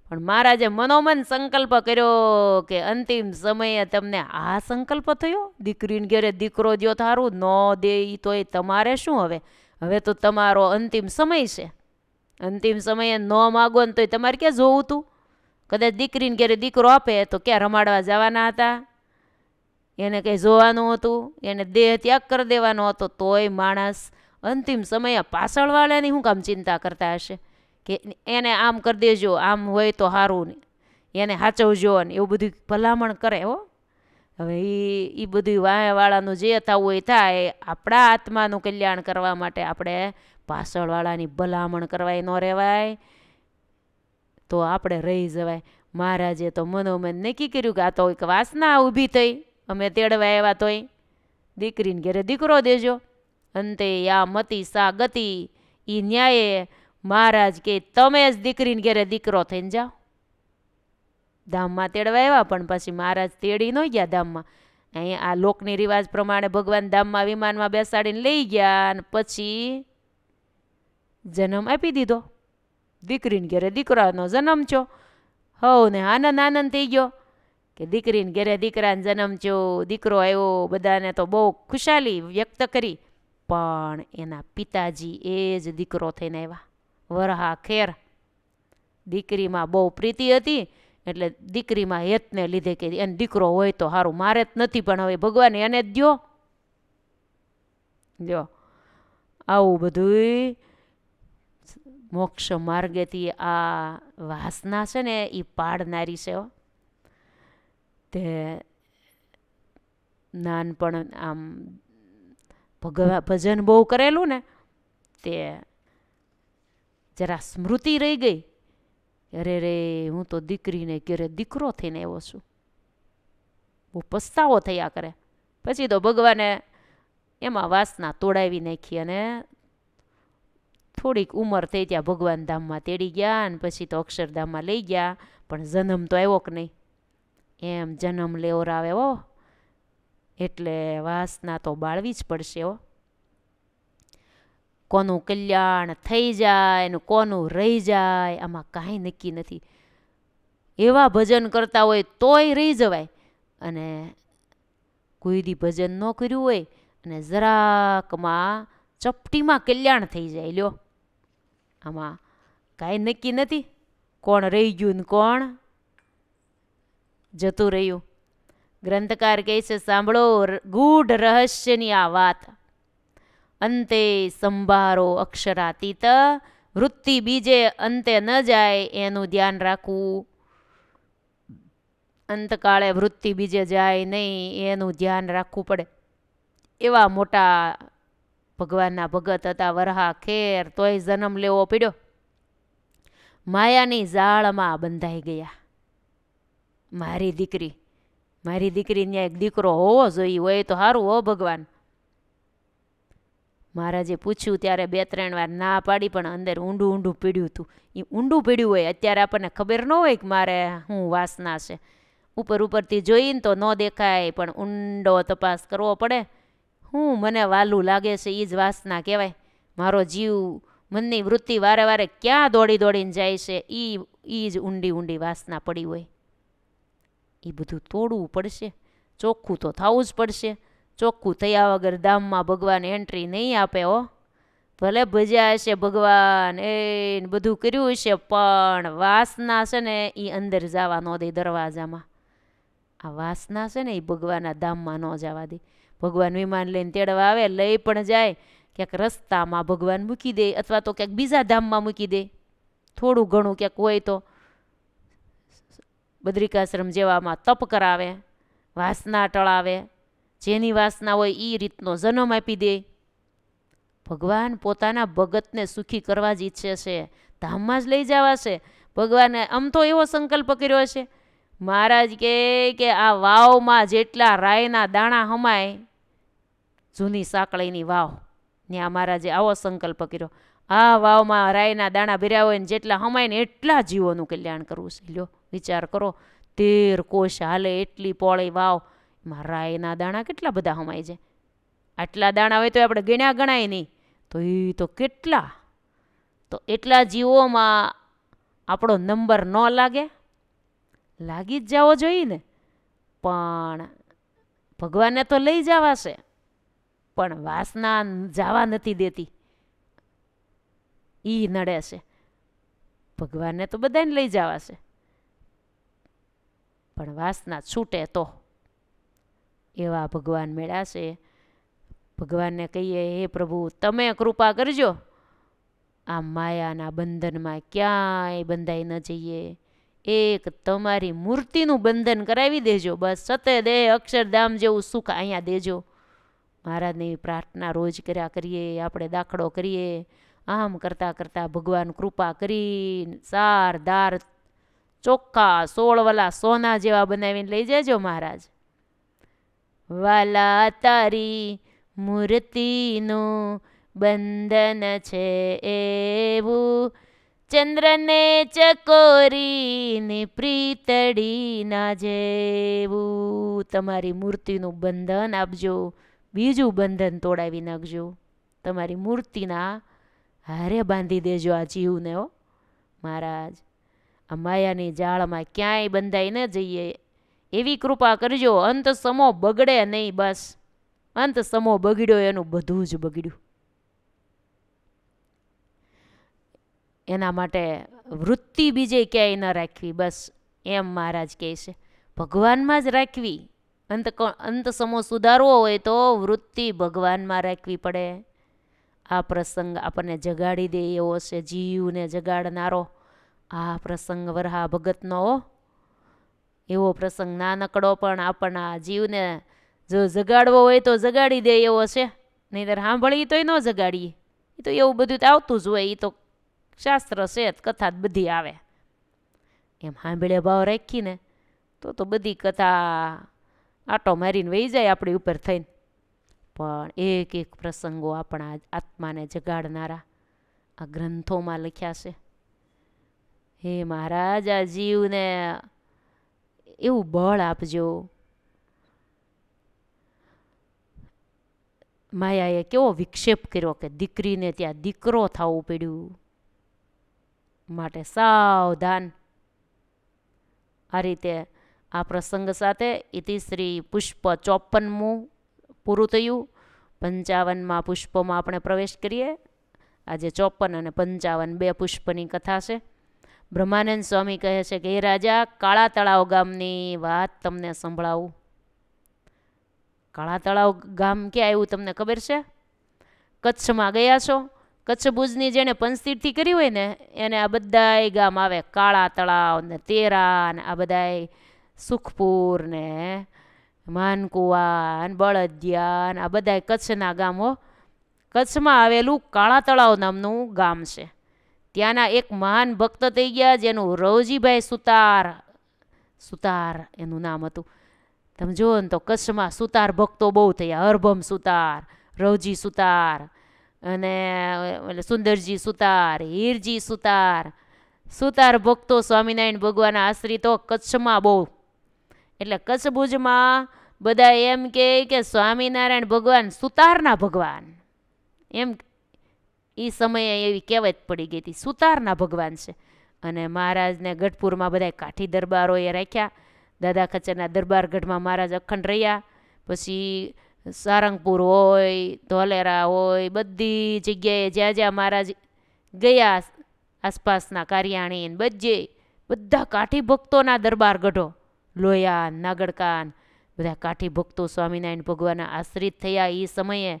પણ મહારાજે મનોમન સંકલ્પ કર્યો કે અંતિમ સમયે તમને આ સંકલ્પ થયો, દીકરીને ઘેરે દીકરો દ્યો થારું, ન દે તોય તમારે શું? હવે તો તમારો અંતિમ સમય છે. અંતિમ સમયે ન માગો ને તોય તમારે ક્યાં જોવું હતું? કદાચ દીકરીને ઘેરે દીકરો આપે તો ક્યાં રમાડવા જવાના હતા? એને કંઈ જોવાનું હતું? એને દેહ ત્યાગ કરી દેવાનો હતો. તોય માણસ અંતિમ સમયે પાછળવાળાની શું કામ ચિંતા કરતા હશે કે એને આમ કરી દેજો, આમ હોય તો સારું, ને એને સાચવજો ને એવું બધું ભલામણ કરે હો. હવે એ બધું વાંહેવાળાનું જે થવું હોય થાય. આપણા આત્માનું કલ્યાણ કરવા માટે આપણે પાછળવાળાની ભલામણ કરવાય ન રહેવાય, તો આપણે રહી જવાય. મહારાજે તો મનોમન નક્કી કર્યું કે આ તો એક વાસના ઊભી થઈ, અમે તેડવા આવ્યા તોય દીકરીને ઘેરે દીકરો દેજો. અંતે યા મતિ સા ગતિ. એ ન્યાયે મહારાજ કે તમે જ દીકરીને ઘેરે દીકરો થઈને જાઓ. ધામમાં તેડવા આવ્યા, પણ પછી મહારાજ તેડી ન ગયા ધામમાં. અહીંયા આ લોકની રિવાજ પ્રમાણે ભગવાન ધામમાં વિમાનમાં બેસાડીને લઈ ગયા, અને પછી જન્મ આપી દીધો. દીકરીને ઘેરે દીકરાનો જન્મ થયો. હવ ને આનંદ થઈ ગયો કે દીકરીને ઘેરે દીકરાને જન્મ થયો, દીકરો આવ્યો. બધાને તો બહુ ખુશાલી વ્યક્ત કરી. પણ એના પિતાજી એ જ દીકરો થઈને આવ્યા. વરહા ખેર દીકરીમાં બહુ પ્રીતિ હતી, એટલે દીકરીમાં હેતને લીધે કે એને દીકરો હોય તો સારું, મારે જ નથી, પણ હવે ભગવાન એને જ દ્યો. જો આવું બધું મોક્ષ માર્ગેથી આ વાસના છે ને એ પાડનારી છે. તે નાનપણ આમ ભજન બહુ કરેલું ને, તે જરા સ્મૃતિ રહી ગઈ. અરે રે હું તો દીકરીને ઘેરે દીકરો થઈને આવ્યો છું. બહુ પસ્તાવો થયા કરે. પછી તો ભગવાને એમાં વાસના તોડાવી નાખી, અને થોડીક ઉંમર થઈ ત્યાં ભગવાન ધામમાં તેડી ગયા, અને પછી તો અક્ષરધામમાં લઈ ગયા. પણ જન્મ તો આવ્યો કે નહીં, એમ જન્મ લેવરાવે હો. એટલે વાસના તો બાળવી જ પડશે હો. કોનું કલ્યાણ થઈ જાય ને કોનું રહી જાય આમાં કાંઈ નક્કી નથી. એવા ભજન કરતા હોય તોય રહી જવાય, અને કોઈ દી ભજન ન કર્યું હોય અને જરાકમાં ચપટીમાં કલ્યાણ થઈ જાય. લ્યો, આમાં કાંઈ નક્કી નથી કોણ રહી ગયું ને કોણ જતું રહ્યું. ગ્રંથકાર કહે છે, સાંભળો ગૂઢ રહસ્યની આ વાત. અંતે સંભારો અક્ષરાતીત, વૃત્તિ બીજે અંતે ન જાય એનું ધ્યાન રાખવું. અંતકાળે વૃત્તિ બીજે જાય નહીં એનું ધ્યાન રાખવું પડે. એવા મોટા ભગવાનના ભગત હતા વરહા ખેર, તોય જન્મ લેવો પડ્યો. માયાની જાળમાં બંધાઈ ગયા. મારી દીકરી ત્યાં એક દીકરો હોવો જોઈએ, હોય તો સારું હો ભગવાન. મહારાજે પૂછ્યું ત્યારે 2-3 વાર ના પાડી, પણ અંદર ઊંડું ઊંડું પીડ્યું હતું. એ ઊંડું પીડ્યું હોય. અત્યારે આપણને ખબર ન હોય કે મારે શું વાસના છે. ઉપરથી જોઈને તો ન દેખાય, પણ ઊંડો તપાસ કરવો પડે. હું મને વાલું લાગે છે એ જ વાસના કહેવાય. મારો જીવ, મનની વૃત્તિ વારે વારે ક્યાં દોડીને જાય છે, એ જ ઊંડી વાસના પડી હોય. એ બધું તોડવું પડશે, ચોખ્ખું તો થવું જ પડશે. ચોખ્ખું થયા વગર ધામમાં ભગવાન એન્ટ્રી નહીં આપે હો. ભલે ભજ્યા હશે ભગવાન, એ બધું કર્યું હશે, પણ વાસના છે ને એ અંદર જવા ન દે દરવાજામાં. આ વાસના છે ને એ ભગવાનના ધામમાં ન જવા દે. ભગવાન વિમાન લઈને તેડવા આવે, લઈ પણ જાય, ક્યાંક રસ્તામાં ભગવાન મૂકી દે, અથવા તો ક્યાંક બીજા ધામમાં મૂકી દે. થોડું ઘણું ક્યાંક હોય તો બદ્રિકાશ્રમ જેવામાં તપ કરાવે, વાસના ટળાવે. જેની વાસના હોય એ રીતનો જન્મ આપી દે. ભગવાન પોતાના ભગતને સુખી કરવા જ ઈચ્છે છે, ધામમાં જ લઈ જવા છે. ભગવાને આમ તો એવો સંકલ્પ કર્યો છે. મહારાજ કે આ વાવમાં જેટલા રાયના દાણા હમાય, જૂની સાંકળીની વાવ, ત્યાં મહારાજે આવો સંકલ્પ કર્યો. આ વાવમાં રાયના દાણા ભર્યા હોય ને જેટલા હમાય ને એટલા જીવોનું કલ્યાણ કરવું છે. લ્યો, વિચાર કરો, 13 કોશ હાલે એટલી પોળી વાવ, એમાં રાયના દાણા કેટલા બધા હમાય છે. આટલા દાણા હોય તો આપણે ગણ્યા ગણાય નહીં, તો એ તો કેટલા. તો એટલા જીવોમાં આપણો નંબર ન લાગી જ જવો જોઈએ ને. પણ ભગવાનને તો લઈ જવા છે, પણ વાસના જવા નથી દેતી. એ નડે છે. ભગવાનને તો બધાને લઈ જવા છે, પણ વાસના છૂટે તો. એવા ભગવાન મળ્યા છે. ભગવાનને કહીએ, હે પ્રભુ તમે કૃપા કરજો, આ માયાના બંધનમાં ક્યાંય બંધાઈ ન જઈએ. એક તમારી મૂર્તિનું બંધન કરાવી દેજો, બસ. સતે દેહ અક્ષરધામ જેવું સુખ અહીંયા દેજો. મહારાજની પ્રાર્થના રોજ કર્યા કરીએ, આપણે દાખલો કરીએ. આમ કરતાં કરતાં ભગવાન કૃપા કરી સાર દાર ચોખ્ખા 16 વાલા સોના જેવા બનાવીને લઈ જજો મહારાજ. વાલા તારી મૂર્તિનું બંધન છે એવું, ચંદ્રને ચકોરીને પ્રીતડી ના જેવું. તમારી મૂર્તિનું બંધન આપજો, બીજું બંધન તોડાવી નાખજો. તમારી મૂર્તિના હારે બાંધી દેજો આ જીવને હો મહારાજ. આ માયાની જાળમાં ક્યાંય બંધાઈ ન જઈએ એવી કૃપા કરજો. અંત સમો બગડે નહીં, બસ. અંત સમો બગડ્યો એનું બધું જ બગડ્યું. એના માટે વૃત્તિ બીજે ક્યાંય ન રાખવી, બસ એમ મહારાજ કહે છે. ભગવાનમાં જ રાખવી. અંત સમો સુધારવો હોય તો વૃત્તિ ભગવાનમાં રાખવી પડે. આ પ્રસંગ આપણને જગાડી દે એવો છે, જીવને જગાડનારો આ પ્રસંગ વરહા ભગતનો. એવો પ્રસંગ નાનકડો પણ આપણા જીવને જો જગાડવો હોય તો જગાડી દે એવો છે. નહીંતર સાંભળીએ તોય ન જગાડીએ. એ તો એવું બધું તો આવતું જ હોય. એ તો શાસ્ત્ર છે, કથા જ બધી આવે. એમ સાંભળે ભાવ રાખીને તો બધી કથા આટો મારીને વહી જાય આપણી ઉપર થઈને. પણ એક એક પ્રસંગો આપણા આત્માને જગાડનારા આ ગ્રંથોમાં લખ્યા છે. હે મહારાજ, આ જીવને એવું બળ આપજો. માયાએ કેવો વિક્ષેપ કર્યો કે દીકરીને ત્યાં દીકરો થવું પડ્યું. માટે સાવધાન. આ રીતે આ પ્રસંગ સાથે ઇતિશ્રી પુષ્પ 54મું પૂરું થયું. 55માં પુષ્પમાં આપણે પ્રવેશ કરીએ. આજે 54 અને 55 બે પુષ્પની કથા છે. બ્રહ્માનંદ સ્વામી કહે છે કે હે રાજા, કાળા તળાવ ગામની વાત તમને સંભળાવું. કાળા તળાવ ગામ ક્યાં આવ્યું તમને ખબર છે? કચ્છમાં ગયા છો? કચ્છ ભુજની જેને પંચતીર્થી કરી હોય ને એને આ બધાય ગામ આવે. કાળા તળાવ ને તેરા ને આ બધાય, સુખપુર ને માનકુવા ને બળદિયા ને આ બધાય કચ્છના ગામ હો. કચ્છમાં આવેલું કાળા તળાવ નામનું ગામ છે. ત્યાંના એક મહાન ભક્ત થઈ ગયા જેનું રવજીભાઈ સુતાર એનું નામ હતું. તમે જુઓ ને તો કચ્છમાં સુતાર ભક્તો બહુ થયા. હરભમ સુતાર, રવજી સુતાર અને સુંદરજી સુતાર, હીરજી સુતાર. સુતાર ભક્તો સ્વામિનારાયણ ભગવાનના આશ્રિતો કચ્છમાં બહુ. એટલે કચ્છ ભુજમાં બધા એમ કે સ્વામિનારાયણ ભગવાન સુતારના ભગવાન, એમ એ સમયે એવી કહેવત પડી ગઈ હતી, સુતારના ભગવાન છે. અને મહારાજને ગઢપુરમાં બધા કાઠી દરબારોએ રાખ્યા. દાદા ખચ્ચરના દરબારગઢમાં મહારાજ અખંડ રહ્યા. પછી સારંગપુર હોય, ધોલેરા હોય, બધી જગ્યાએ જ્યાં જ્યાં મહારાજ ગયા આસપાસના કારિયાણી બધા કાઠી ભક્તોના દરબાર ગઢો, લોયા, નાગડકાન, બધા કાઠી ભક્તો સ્વામિનારાયણ ભગવાનના આશ્રિત થયા એ સમયે.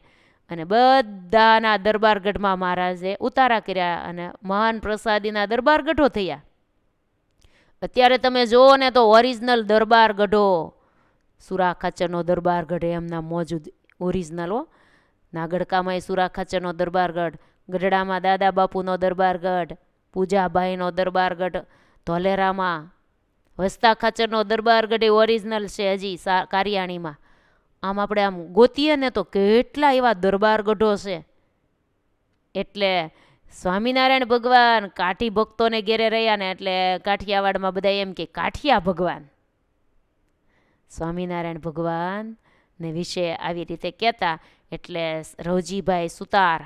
અને બધાના દરબારગઢમાં મહારાજે ઉતારા કર્યા અને મહાન પ્રસાદીના દરબારગઢો થયા. અત્યારે તમે જુઓ ને તો ઓરિજિનલ દરબારગઢો, સુરા ખાચરનો દરબારગઢ એમના મોજૂદ ઓરિજિનલ હો. નાગડકામાં સુરા ખાચરનો દરબારગઢ, ગઢડામાં દાદા બાપુનો દરબારગઢ, પૂજાભાઈનો દરબારગઢ, ધોલેરામાં વસ્તા ખાચરનો દરબારગઢ એ ઓરિજિનલ છે હજી કારિયાણીમાં. આમ આપણે આમ ગોતીએ ને તો કેટલા એવા દરબારગઢો છે. એટલે સ્વામિનારાયણ ભગવાન કાઠી ભક્તોને ઘેરે રહ્યા ને એટલે કાઠિયાવાડમાં બધા એમ કે કાઠિયા ભગવાન. સ્વામિનારાયણ ભગવાન ને વિશે આવી રીતે કહેતા. એટલે રવજીભાઈ સુતાર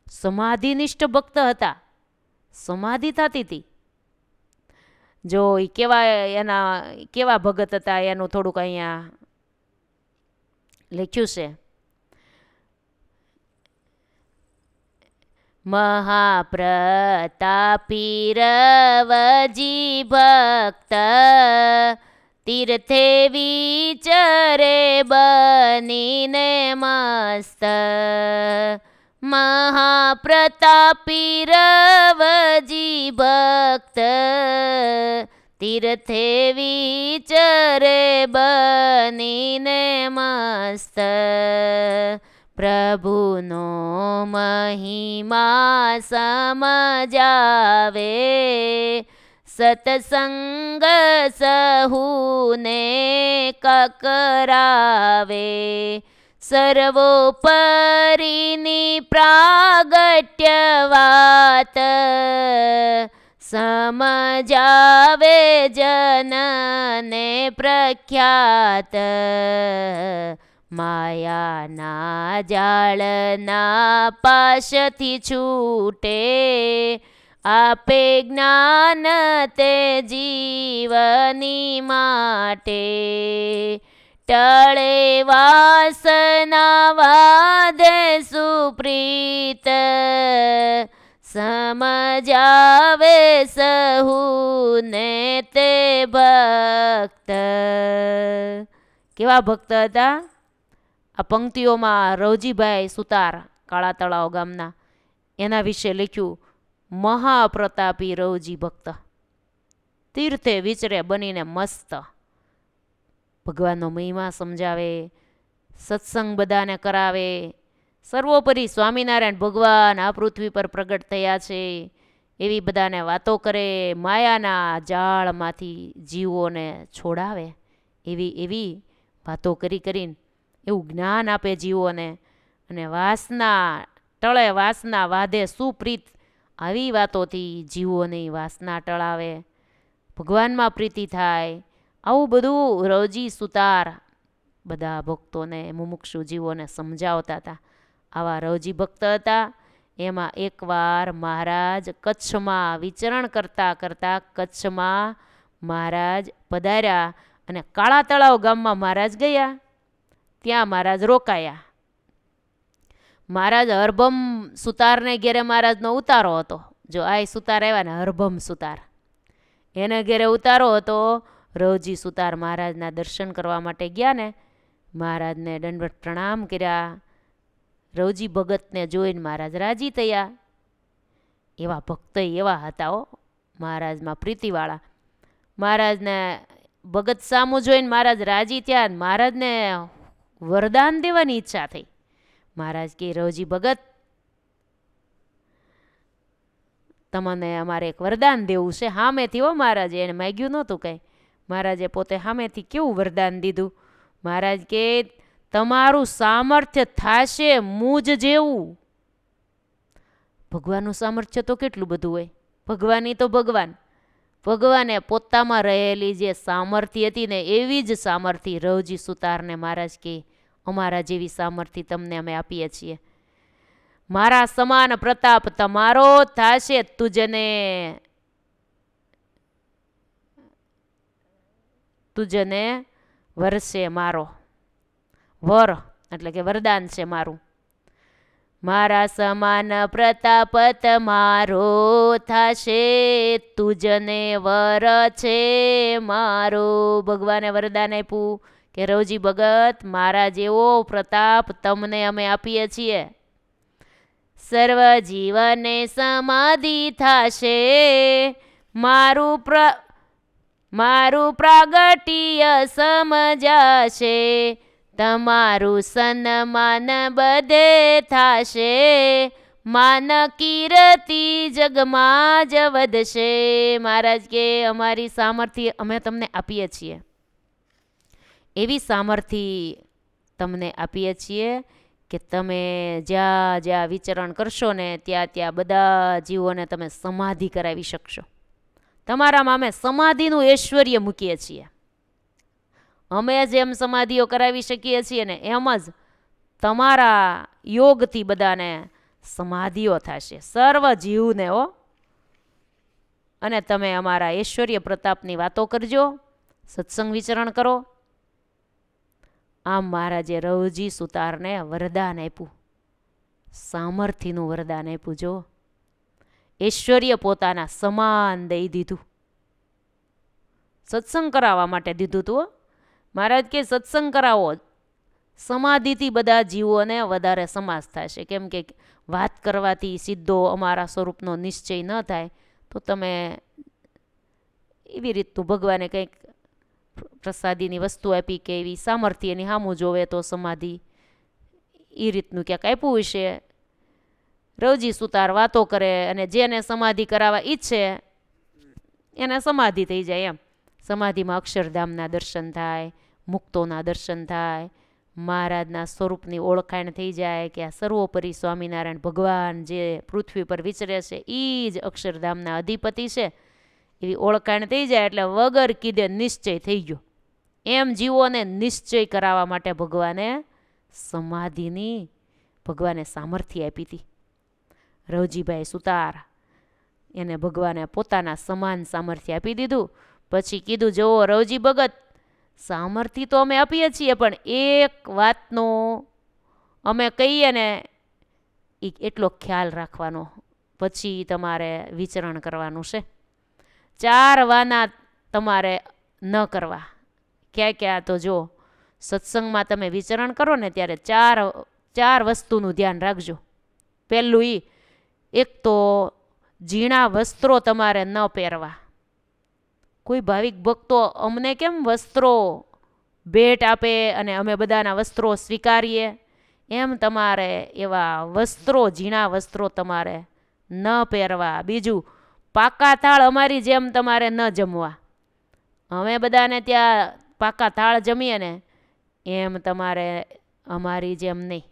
સમાધિનિષ્ઠ ભક્ત હતા. સમાધિ થતી હતી. જો એ કેવા ભગત હતા એનું થોડુંક અહીંયા લખ્યું છે. મહાપ્રતાપી રવજી ભક્ત તીર્થે વિચરે બનીને મસ્ત. મહાપ્રતાપી રવજી ભક્ત તીર્થે વિચરે બનીને મસ્ત. પ્રભુનો મહિમા સમજાવે સતસંગ સહુને કકરાવે. સર્વોપરીની પ્રાગટ્ય વાત સમજાવે જનને પ્રખ્યાત. માયાના જાળના પાશથી છૂટે આપે જ્ઞાન તે જીવની માટે. ટળે વાસના વાદે સુપ્રીત સમજાવે સહુને તે ભક્ત. કેવા ભક્ત હતા? આ પંક્તિઓમાં રવજીભાઈ સુતાર કાળા તળાવ ગામના એના વિશે લખ્યું. મહાપ્રતાપી રવજી ભક્ત તીર્થે વિચરે બનીને મસ્ત. ભગવાનનો મહિમા સમજાવે, સત્સંગ બધાને કરાવે. સર્વોપરી સ્વામિનારાયણ ભગવાન આ પૃથ્વી પર પ્રગટ થયા છે એવી બધાને વાતો કરે. માયાના જાળમાંથી જીવોને છોડાવે એવી વાતો કરીને એવું જ્ઞાન આપે જીવોને. અને વાસના ટળે વાસના વાધે સુપ્રીત આવી વાતોથી જીવોની વાસના ટળાવે, ભગવાનમાં પ્રીતિ થાય. આવું બધું રવજી સુતાર બધા ભક્તોને મુમુક્ષુ જીવોને સમજાવતા હતા. આવા રવજી ભક્ત હતા. એમાં એકવાર મહારાજ કચ્છમાં વિચરણ કરતાં કરતાં કચ્છમાં મહારાજ પધાર્યા અને કાળા તળાવ ગામમાં મહારાજ ગયા. ત્યાં મહારાજ રોકાયા. મહારાજ હરભમ સુતારને ઘેરે મહારાજનો ઉતારો હતો. જો આ સુતાર આવ્યા ને, હરભમ સુતાર, એને ઘેરે ઉતારો હતો. રવજી સુતાર મહારાજના દર્શન કરવા માટે ગયા ને, મહારાજને દંડવત પ્રણામ કર્યા. રવજી ભગતને જોઈને મહારાજ રાજી થયા. એવા ભક્ત એવા હતા હો, મહારાજમાં પ્રીતિવાળા. મહારાજને ભગત સામું જોઈને મહારાજ રાજી થયા. મહારાજને વરદાન દેવાની ઈચ્છા થઈ. મહારાજ કે રવજી ભગત, તમને અમારે એક વરદાન દેવું છે. સામેથી હો મહારાજે, એને માગ્યું નહોતું કંઈ. મહારાજે પોતે સામેથી કેવું વરદાન દીધું. મહારાજ કે તમારું સામર્થ્ય થાશે મુજ જેવું. ભગવાનનું સામર્થ્ય તો કેટલું બધું હોય. ભગવાનની તો ભગવાને પોતામાં રહેલી જે સામર્થ્ય હતી ને, એવી જ સામર્થ્ય રવજી સુતારને મહારાજ કે અમારા જેવી સામર્થ્ય તમને અમે આપીએ છીએ. મારા સમાન પ્રતાપ તમારો થાશે, તુજને વરસે મારો. વર એટલે કે વરદાન છે મારું. મારા સમાન પ્રતાપ તમારો થાશે, તુજને વર છે મારો. ભગવાને વરદાન આપ્યું કે રવજી ભગત, મારા જેવો પ્રતાપ તમને અમે આપીએ છીએ. સર્વ જીવને સમાધિ થાશે, મારું પ્રાગટ્ય સમજાશે. તમારું સન્માન બધે થાશે, માન કીર્તિ જગમાં જ વધશે. મહારાજ કે અમારી સામર્થ્ય અમે તમને આપીએ છીએ, એવી સામર્થ્ય તમને આપીએ છીએ કે તમે જ્યાં જ્યાં વિચરણ કરશો ને, ત્યાં ત્યાં બધા જીવોને તમે સમાધિ કરાવી શકશો. તમારામાં અમે સમાધિનું ઐશ્વર્ય મૂકીએ છીએ. અમે જેમ સમાધિઓ કરાવી શકીએ છીએ ને, એમ જ તમારા યોગથી બધાને સમાધિઓ થશે, સર્વ જીવને હો. અને તમે અમારા ઐશ્વર્ય પ્રતાપની વાતો કરજો, સત્સંગ વિચરણ કરો. આમ મહારાજે રવજી સુતારને વરદાન આપ્યું, સામર્થ્યનું વરદાન આપ્યું. જો ઐશ્વર્ય પોતાના સમાન દઈ દીધું. સત્સંગ કરાવવા માટે દીધું હતું. મહારાજ કે સત્સંગ કરાવો, સમાધિથી બધા જીવોને વધારે સમાસ થશે. કેમ કે વાત કરવાથી સીધો અમારા સ્વરૂપનો નિશ્ચય ન થાય, તો તમે એવી રીતનું ભગવાને કંઈક પ્રસાદીની વસ્તુ આપી કે એવી સામર્થ્યની સામું જોવે તો સમાધિ, એ રીતનું ક્યાંક આપ્યું હશે. રવજી સુતાર વાતો કરે અને જેને સમાધિ કરાવવા ઈચ્છે એને સમાધિ થઈ જાય. એમ સમાધિમાં અક્ષરધામના દર્શન થાય, મુક્તોના દર્શન થાય, મહારાજના સ્વરૂપની ઓળખાણ થઈ જાય કે આ સર્વોપરી સ્વામિનારાયણ ભગવાન જે પૃથ્વી પર વિચરે છે એ જ અક્ષરધામના અધિપતિ છે, એવી ઓળખાણ થઈ જાય. એટલે વગર કીધે નિશ્ચય થઈ ગયો. એમ જીવોને નિશ્ચય કરાવવા માટે ભગવાને સમાધિની સામર્થ્ય આપી હતી. રવજીભાઈ સુતાર એને ભગવાને પોતાના સમાન સામર્થ્ય આપી દીધું. પછી કીધું, જુઓ રવજી ભગત, સામર્થ્ય તો અમે આપીએ છીએ, પણ એક વાતનો અમે કહીએ ને એટલો ખ્યાલ રાખવાનો, પછી તમારે વિચરણ કરવાનું છે. 4 વાના તમારે ન કરવા. ક્યાં ક્યાં તો જો સત્સંગમાં તમે વિચરણ કરો ને ત્યારે 4 વસ્તુનું ધ્યાન રાખજો. પહેલું એક તો ઝીણા વસ્ત્રો તમારે ન પહેરવા. કોઈ ભાવિક ભક્તો અમને કેમ વસ્ત્રો ભેટ આપે અને અમે બધાના વસ્ત્રો સ્વીકારીએ, એમ તમારે એવા વસ્ત્રો, ઝીણા વસ્ત્રો તમારે ન પહેરવા. બીજું, પાકા થાળ અમારી જેમ તમારે ન જમવા. અમે બધાને ત્યાં પાકા થાળ જમીએ ને એમ તમારે અમારી જેમ નહીં.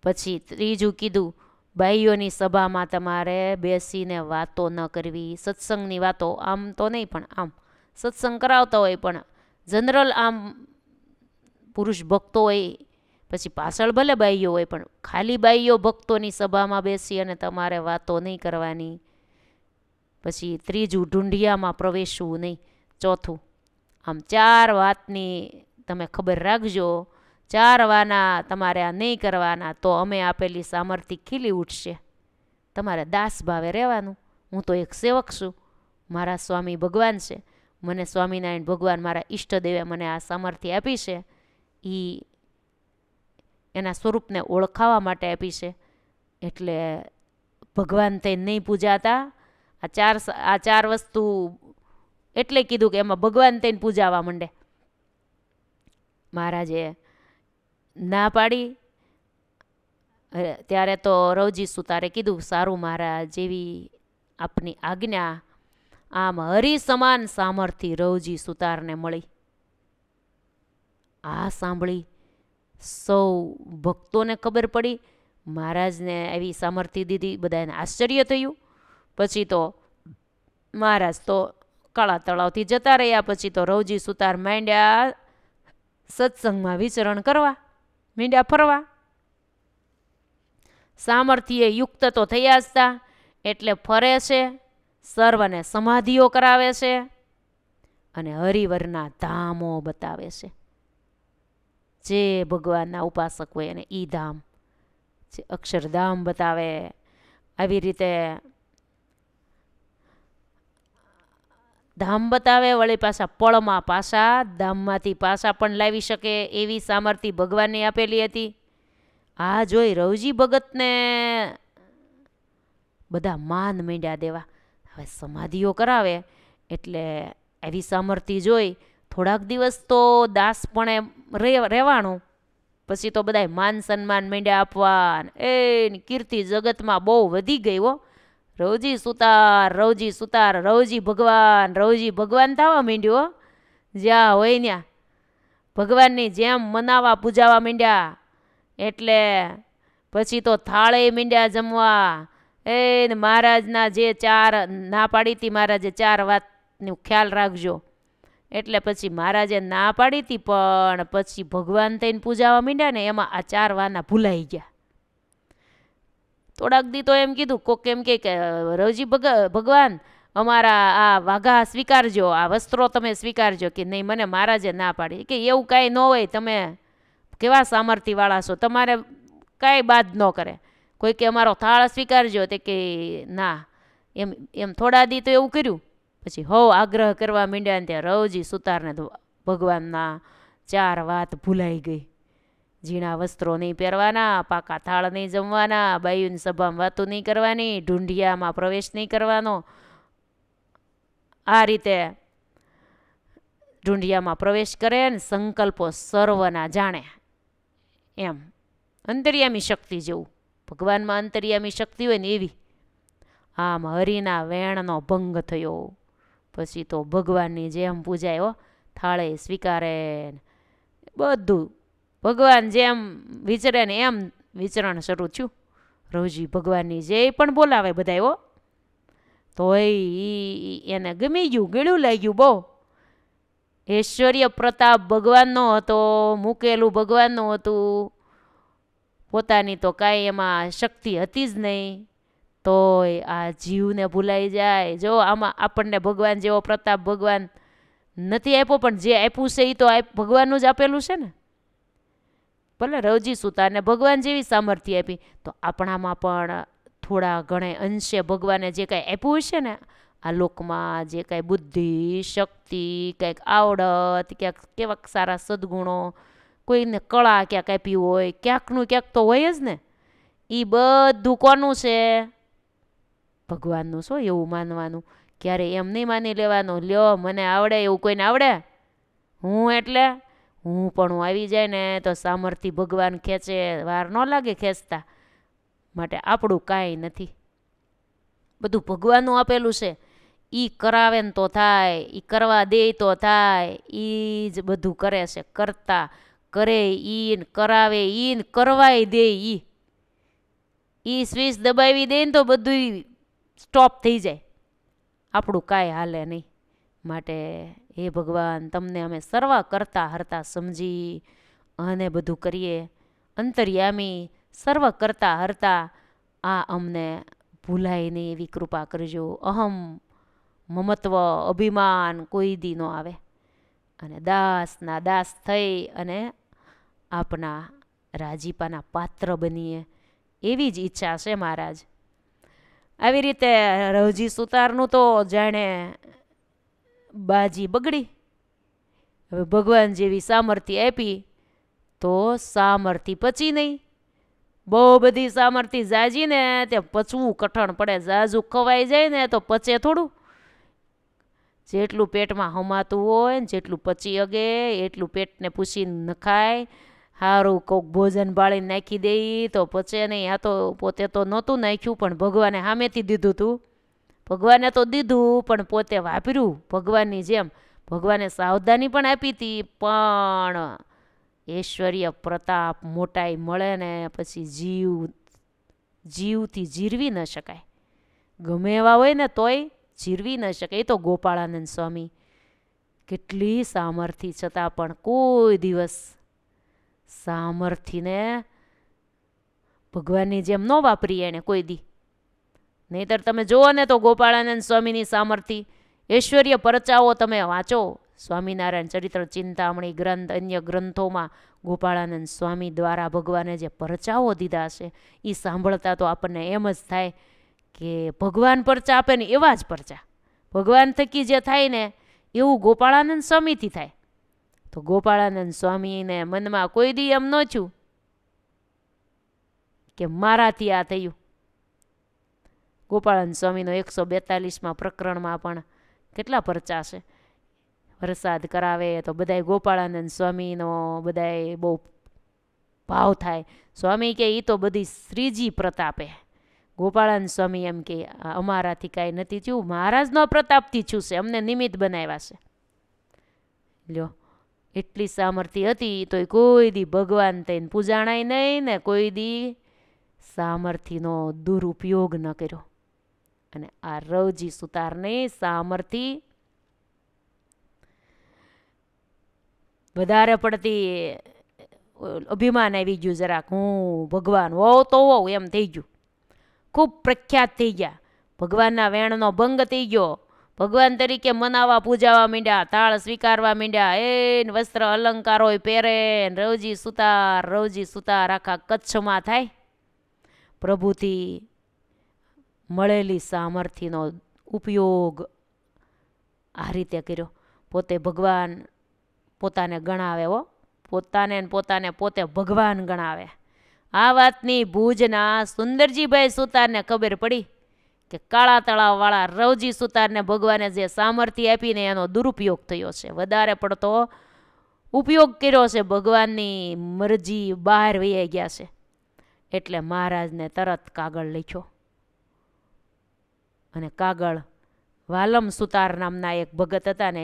પછી ત્રીજું કીધું, ભાઈઓની સભામાં તમારે બેસીને વાતો ન કરવી. સત્સંગની વાતો આમ તો નહીં, પણ આમ સત્સંગ કરાવતા હોય પણ જનરલ આમ પુરુષ ભક્તો હોય, પછી પાછળ ભલે બાઈઓ હોય, પણ ખાલી બાઈઓ ભક્તોની સભામાં બેસી અને તમારે વાતો નહીં કરવાની. પછી ત્રીજું, ઢૂંઢિયામાં પ્રવેશવું નહીં. ચોથું, આમ 4 વાતની તમે ખબર રાખજો. 4 વાના તમારે આ નહીં કરવાના, તો અમે આપેલી સામર્થ્ય ખીલી ઉઠશે. તમારે દાસ ભાવે રહેવાનું. હું તો એક સેવક છું, મારા સ્વામી ભગવાન છે, મને સ્વામિનારાયણ ભગવાન મારા ઈષ્ટદેવે મને આ સામર્થ્ય આપી છે, એ એના સ્વરૂપને ઓળખાવા માટે આપી છે. એટલે ભગવાન તે નહીં પૂજાતા. આ ચાર વસ્તુ એટલે કીધું કે એમાં ભગવાન તેને પૂજાવા માંડે. મહારાજે ના પાડી ત્યારે તો રવજી સુતારે કીધું, સારું મહારાજ, જેવી આપની આજ્ઞા. આમ હરિ સમાન સામર્થ્ય રવજી સુતારને મળી. આ સાંભળી સૌ ભક્તોને ખબર પડી. મહારાજને એવી સામર્થ્ય દીધી, બધાને આશ્ચર્ય થયું. પછી તો મહારાજ તો કાળા તળાવથી જતા રહ્યા. પછી તો રવજી સુતાર માંડ્યા સત્સંગમાં વિચરણ કરવા, માંડ્યા ફરવા. સામર્થ્ય યુક્ત તો થયા જ હતા, એટલે ફરે છે, સર્વને સમાધિઓ કરાવે છે અને હરિવરના ધામો બતાવે છે. જે ભગવાનના ઉપાસક હોય એને ઈ ધામ, જે અક્ષરધામ બતાવે. આવી રીતે ધામ બતાવે. વળી પાછા પળમાં પાછા ધામમાંથી પાછા પણ લાવી શકે એવી સામર્થ્ય ભગવાનને આપેલી હતી. આ જોઈ રવજી ભગતને બધા માન માંડ્યા દેવા. હવે સમાધિઓ કરાવે એટલે એવી સામર્થ્ય જોઈ થોડાક દિવસ તો દાસપણે રહેવાનું. પછી તો બધા માન સન્માન માંડ્યા આપવા. એની કીર્તિ જગતમાં બહુ વધી ગઈ હો. રવજી સુતાર, રવજી સુતાર, રવજી ભગવાન થવા માંડ્યો. જ્યાં હોય ત્યાં ભગવાનની જેમ મનાવા પૂજાવા માંડ્યા. એટલે પછી તો થાળે માંડ્યા જમવા. એ મહારાજના જે 4 ના પાડી હતી, મહારાજે 4 વાતનું ખ્યાલ રાખજો. એટલે પછી મહારાજે ના પાડી હતી, પણ પછી ભગવાન થઈને પૂજાવા માંડ્યા ને, એમાં આ 4 વાના ભૂલાઈ ગયા. થોડાક દી તો એમ કીધું, કોક એમ કે રવજી ભગવાન અમારા આ વાઘા સ્વીકારજો, આ વસ્ત્રો તમે સ્વીકારજો. કે નહીં, મને મહારાજે ના પાડી. કે એવું કાંઈ ન હોય, તમે કેવા સામર્થ્યવાળા છો, તમારે કાંઈ બાદ ન કરે. કોઈ કે અમારો થાળ સ્વીકારજો, તે કે ના. એમ થોડા દી તો એવું કર્યું. પછી હો આગ્રહ કરવા માંડ્યા ને ત્યાં રવજી સુતારને ભગવાનના 4 વાત ભૂલાઈ ગઈ. ઝીણા વસ્ત્રો નહીં પહેરવાના, પાકા થાળ નહીં જમવાના, બાયુની સભામાં વાતો નહીં કરવાની, ઢૂંઢિયામાં પ્રવેશ નહીં કરવાનો. આ રીતે ઢૂંઢિયામાં પ્રવેશ કરે ને સંકલ્પો સર્વના જાણે. એમ અંતર્યામી શક્તિ જેવું, ભગવાનમાં અંતર્યામી શક્તિ હોય ને એવી. આમ હરિના વેણનો ભંગ થયો. પછી તો ભગવાનની જેમ પૂજાય. થાળે સ્વીકારે, બધું ભગવાન જેમ વિચરે ને એમ વિચરણ શરૂ થયું. રવજી ભગવાનની જે પણ બોલાવે બધા તોય એને ગમી ગયું, ગળ્યું લાગ્યું બહુ. ઐશ્વર્ય પ્રતાપ ભગવાનનો હતો, મૂકેલું ભગવાનનું હતું. પોતાની તો કાંઈ એમાં શક્તિ હતી જ નહીં. તોય આ જીવને ભૂલાઈ જાય. જો આમાં આપણને ભગવાન જેવો પ્રતાપ ભગવાન નથી આપ્યો, પણ જે આપ્યું છે એ તો ભગવાનનું જ આપેલું છે ને. ભલે રવજી સુતારને ભગવાન જેવી સામર્થ્ય આપી, તો આપણામાં પણ થોડા ઘણે અંશે ભગવાને જે કાંઈ આપ્યું છે ને, આ લોકમાં જે કાંઈ બુદ્ધિ, શક્તિ, કંઈક આવડત, ક્યાંક કેવાક સારા સદગુણો, કોઈને કળા ક્યાંક આપી હોય, ક્યાંકનું ક્યાંક તો હોય જ ને. એ બધું કોનું છે? ભગવાનનું. શું એવું માનવાનું? ક્યારે એમ નહીં માની લેવાનું, લ્યો મને આવડે એવું કોઈને આવડે, હું એટલે હું પણ આવી જાય ને તો સામર્થ્ય ભગવાન ખેંચે, વાર ન લાગે ખેંચતા. માટે આપણું કાંઈ નથી, બધું ભગવાનનું આપેલું છે. એ કરાવે ને તો થાય, એ કરવા દે તો થાય. એ જ બધું કરે છે. કરતા કરે ઈ, કરાવે ઈ, કરવાય દે ઈ. એ સ્વિચ દબાવી દે ને તો બધું સ્ટોપ થઈ જાય. આપણું કાંઈ હાલે નહીં. માટે હે ભગવાન, તમને અમે સર્વ કરતા હરતા સમજી અને બધું કરીએ. અંતર્યામી સર્વ કરતા હરતા આ અમને ભૂલાય નહીં એવી કૃપા કરજો. અહમ મમત્વ અભિમાન કોઈ દી ન આવે અને દાસના દાસ થઈ અને આપના રાજીપાના પાત્ર બનીએ એવી જ ઈચ્છા છે મહારાજ. આવી રીતે રવજી સુતારનું તો જાણે બાજી બગડી. હવે ભગવાન જેવી સામર્થ્ય આપી તો સામર્થ્ય પચી નહીં. બહુ બધી સામર્થ્ય જાજીને તે પચવું કઠણ પડે. જાજુ ખવાઈ જાય ને તો પચે થોડું. જેટલું પેટમાં હમાતું હોય ને જેટલું પચી અગે એટલું પેટને પૂછીને નખાય. સારું કોક ભોજન બાળીને નાખી દે તો પચે નહીં. આ તો પોતે તો નહોતું નાખ્યું પણ ભગવાને સામેથી દીધું હતું. ભગવાને તો દીધું પણ પોતે વાપર્યું ભગવાનની જેમ. ભગવાને સાવધાની પણ આપી હતી પણ ઐશ્વર્ય પ્રતાપ મોટાઈ મળે ને પછી જીવથી જીરવી ન શકાય. ગમે એવા હોય ને તોય જીરવી ન શકે. એ તો ગોપાળાનંદ સ્વામી કેટલી સામર્થ્ય છતાં પણ કોઈ દિવસ સામર્થ્યને ભગવાનની જેમ ન વાપરી એને કોઈ દી. નહીતર તમે જુઓ ને તો ગોપાળાનંદ સ્વામીની સામર્થ્ય ઐશ્વર્ય પરચાઓ તમે વાંચો. સ્વામિનારાયણ ચરિત્ર ચિંતામણી ગ્રંથ અન્ય ગ્રંથોમાં ગોપાળાનંદ સ્વામી દ્વારા ભગવાને જે પરચાઓ દીધા છે એ સાંભળતા તો આપણને એમ જ થાય કે ભગવાન પરચા આપે ને એવા જ પરચા ભગવાન થકી જે થાય ને એવું ગોપાળાનંદ સ્વામીથી થાય. તો ગોપાળાનંદ સ્વામીને મનમાં કોઈ દી એમ ન થયું કે મારાથી આ થયું. ગોપાળાનંદ સ્વામીનો 142માં પ્રકરણમાં પણ કેટલા પરચા છે. વરસાદ કરાવે તો બધાય ગોપાળાનંદ સ્વામીનો બધાય બહુ ભાવ થાય. સ્વામી કે એ તો બધી શ્રીજી પ્રતાપે. ગોપાળાનંદ સ્વામી એમ કે અમારાથી કાંઈ નથી થયું, મહારાજનો પ્રતાપથી થયું છે, અમને નિમિત્ત બનાવ્યા છે. લ્યો એટલી સામર્થ્ય હતી તો કોઈ દી ભગવાન થઈને પૂજાણાય નહીં ને કોઈ દી સામર્થ્યનો દુરુપયોગ ન કર્યો. અને આ રવજી સુતારની સામર્થ્ય વધારે પડતી અભિમાન આવી ગયું. જરાક હું ભગવાન હોવ તો હોવ એમ થઈ ગયું. ખૂબ પ્રખ્યાત થઈ ગયા. ભગવાનના વેણનો ભંગ થઈ ગયો. ભગવાન તરીકે મનાવા પૂજાવા માંડ્યા, તાળ સ્વીકારવા માંડ્યા. એ વસ્ત્ર અલંકારો પહેરે. રવજી સુતાર આખા કચ્છમાં થાય. પ્રભુથી મળેલી સામર્થ્યનો ઉપયોગ આ રીતે કર્યો. પોતે ભગવાન પોતાને ગણાવે હો. પોતાને પોતે ભગવાન ગણાવે. આ વાતની ભુજના સુંદરજીભાઈ સુતારને ખબર પડી કે કાળા તળાવવાળા રવજી સુતારને ભગવાને જે સામર્થ્ય આપીને એનો દુરુપયોગ થયો છે. વધારે પડતો ઉપયોગ કર્યો છે. ભગવાનની મરજી બહાર વહી ગયા છે. એટલે મહારાજને તરત કાગળ લખ્યો. અને કાગળ વાલમ સુતાર નામના એક ભગત હતા ને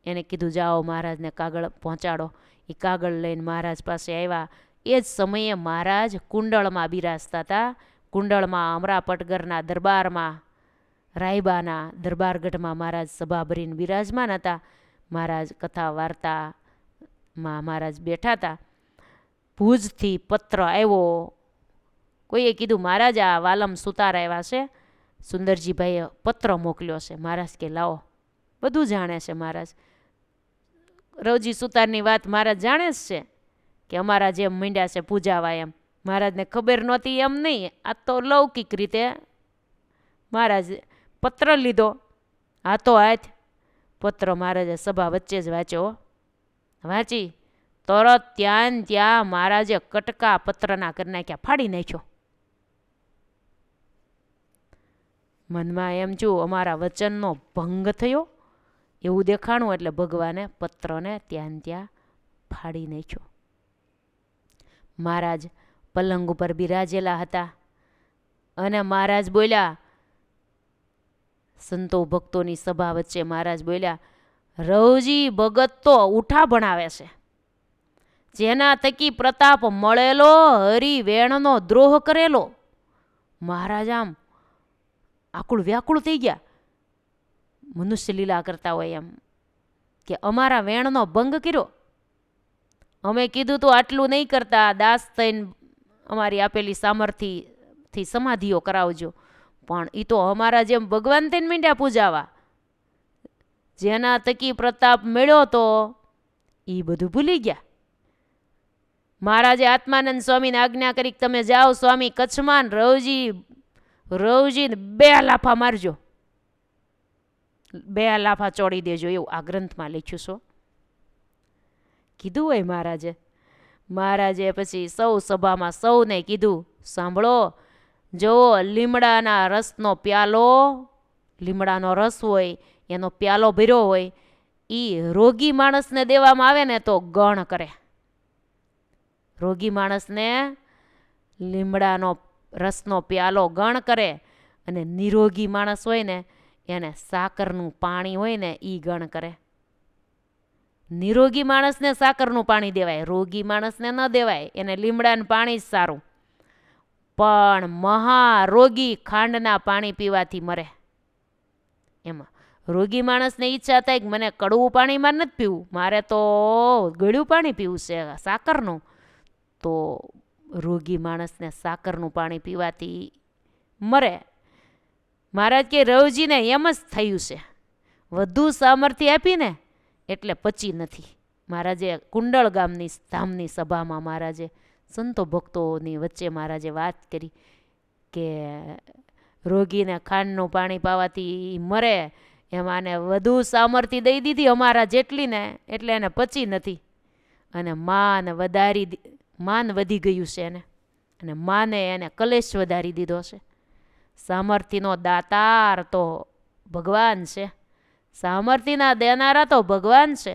એને કીધું જાઓ મહારાજને કાગળ પહોંચાડો. એ કાગળ લઈને મહારાજ પાસે આવ્યા. એ જ સમયે મહારાજ કુંડળમાં બિરાજતા હતા. કુંડળમાં અમરાપટગરના દરબારમાં રાયબાના દરબારગઢમાં મહારાજ સભા ભરીને બિરાજમાન હતા. મહારાજ કથા વાર્તામાં મહારાજ બેઠા હતા. ભુજથી પત્ર આવ્યો. કોઈએ કીધું મહારાજ આ વાલમ સુતાર આવ્યા છે, સુંદરજીભાઈએ પત્ર મોકલ્યો છે. મહારાજ કે લાવો. બધું જાણે છે મહારાજ. રવજી સુતારની વાત મહારાજ જાણે જ છે કે અમારા જેમ મીંડ્યા છે પૂજાવા એમ. મહારાજને ખબર નહોતી એમ નહીં. આ તો લૌકિક રીતે મહારાજ પત્ર લીધો. હાથો હાથ પત્ર મહારાજે સભા વચ્ચે જ વાંચ્યો. વાંચી તરત ત્યાં મહારાજે કટકા પત્રના કરી નાખ્યા, ફાડી નાખ્યો. મનમાં એમ છું અમારા વચનનો ભંગ થયો એવું દેખાણું. એટલે ભગવાને પત્રને ત્યાં ફાડી નાખ્યો. મહારાજ પલંગ ઉપર બિરાજેલા હતા અને મહારાજ બોલ્યા, સંતો ભક્તોની સભા વચ્ચે મહારાજ બોલ્યા, રવજી ભગત તો ઉઠા ભણાવે છે. જેના થકી પ્રતાપ મળેલો હરિવેણનો દ્રોહ કરેલો. મહારાજ આમ આકુળ વ્યાકુળ થઈ ગયા. મનુષ્ય લીલા કરતા હોય એમ કે અમારા વેણનો ભંગ કર્યો. અમે કીધું તો આટલું નહીં કરતા, દાસ થઈને અમારી આપેલી સામર્થ્યથી સમાધિઓ કરાવજો. પણ એ તો અમારા જેમ ભગવાન થઈને મીંડ્યા પૂજાવા. જેના તકી પ્રતાપ મેળ્યો તો એ બધું ભૂલી ગયા. મહારાજે આત્માનંદ સ્વામીને આજ્ઞા કરી કે તમે જાઓ સ્વામી કચ્છમાં, રવજીને 2 લાફા મારજો, 2 લાફા ચોડી દેજો, એવું આ ગ્રંથમાં લખ્યું છે. કીધું હોય મહારાજે. મહારાજે પછી સભામાં સૌને કીધું, સાંભળો, જો લીમડાના રસનો પ્યાલો, લીમડાનો રસ હોય એનો પ્યાલો ભર્યો હોય, એ રોગી માણસને દેવામાં આવે ને તો ગણ કરે. રોગી માણસને લીમડાનો રસનો પ્યાલો ગણ કરે, અને નિરોગી માણસ હોય ને એને સાકરનું પાણી હોય ને એ ગણ કરે. નિરોગી માણસને સાકરનું પાણી દેવાય, રોગી માણસને ન દેવાય, એને લીમડાનું પાણી જ સારું. પણ મહારોગી ખાંડના પાણી પીવાથી મરે. એમાં રોગી માણસને ઈચ્છા થાય કે મને કડવું પાણીમાં નથી પીવું, મારે તો ગળ્યું પાણી પીવું છે સાકરનું, તો રોગી માણસને સાકરનું પાણી પીવાથી મરે. મહારાજ કે રવજીને એમ જ થયું છે, વધુ સામર્થ્ય આપીને એટલે પચી નથી. મહારાજે કુંડળ ધામની સભામાં મહારાજે સંતો ભક્તોની વચ્ચે મહારાજે વાત કરી કે રોગીને ખાંડનું પાણી પાવાથી મરે, એમાંને વધુ સામર્થ્ય દઈ દીધી અમારા જેટલી ને, એટલે એને પચી નથી. અને માન વધી ગયું છે એને, અને માને એને કલેશ વધારી દીધો છે. સામર્થ્યનો દાતાર તો ભગવાન છે, સામર્થ્યના દેનારા તો ભગવાન છે.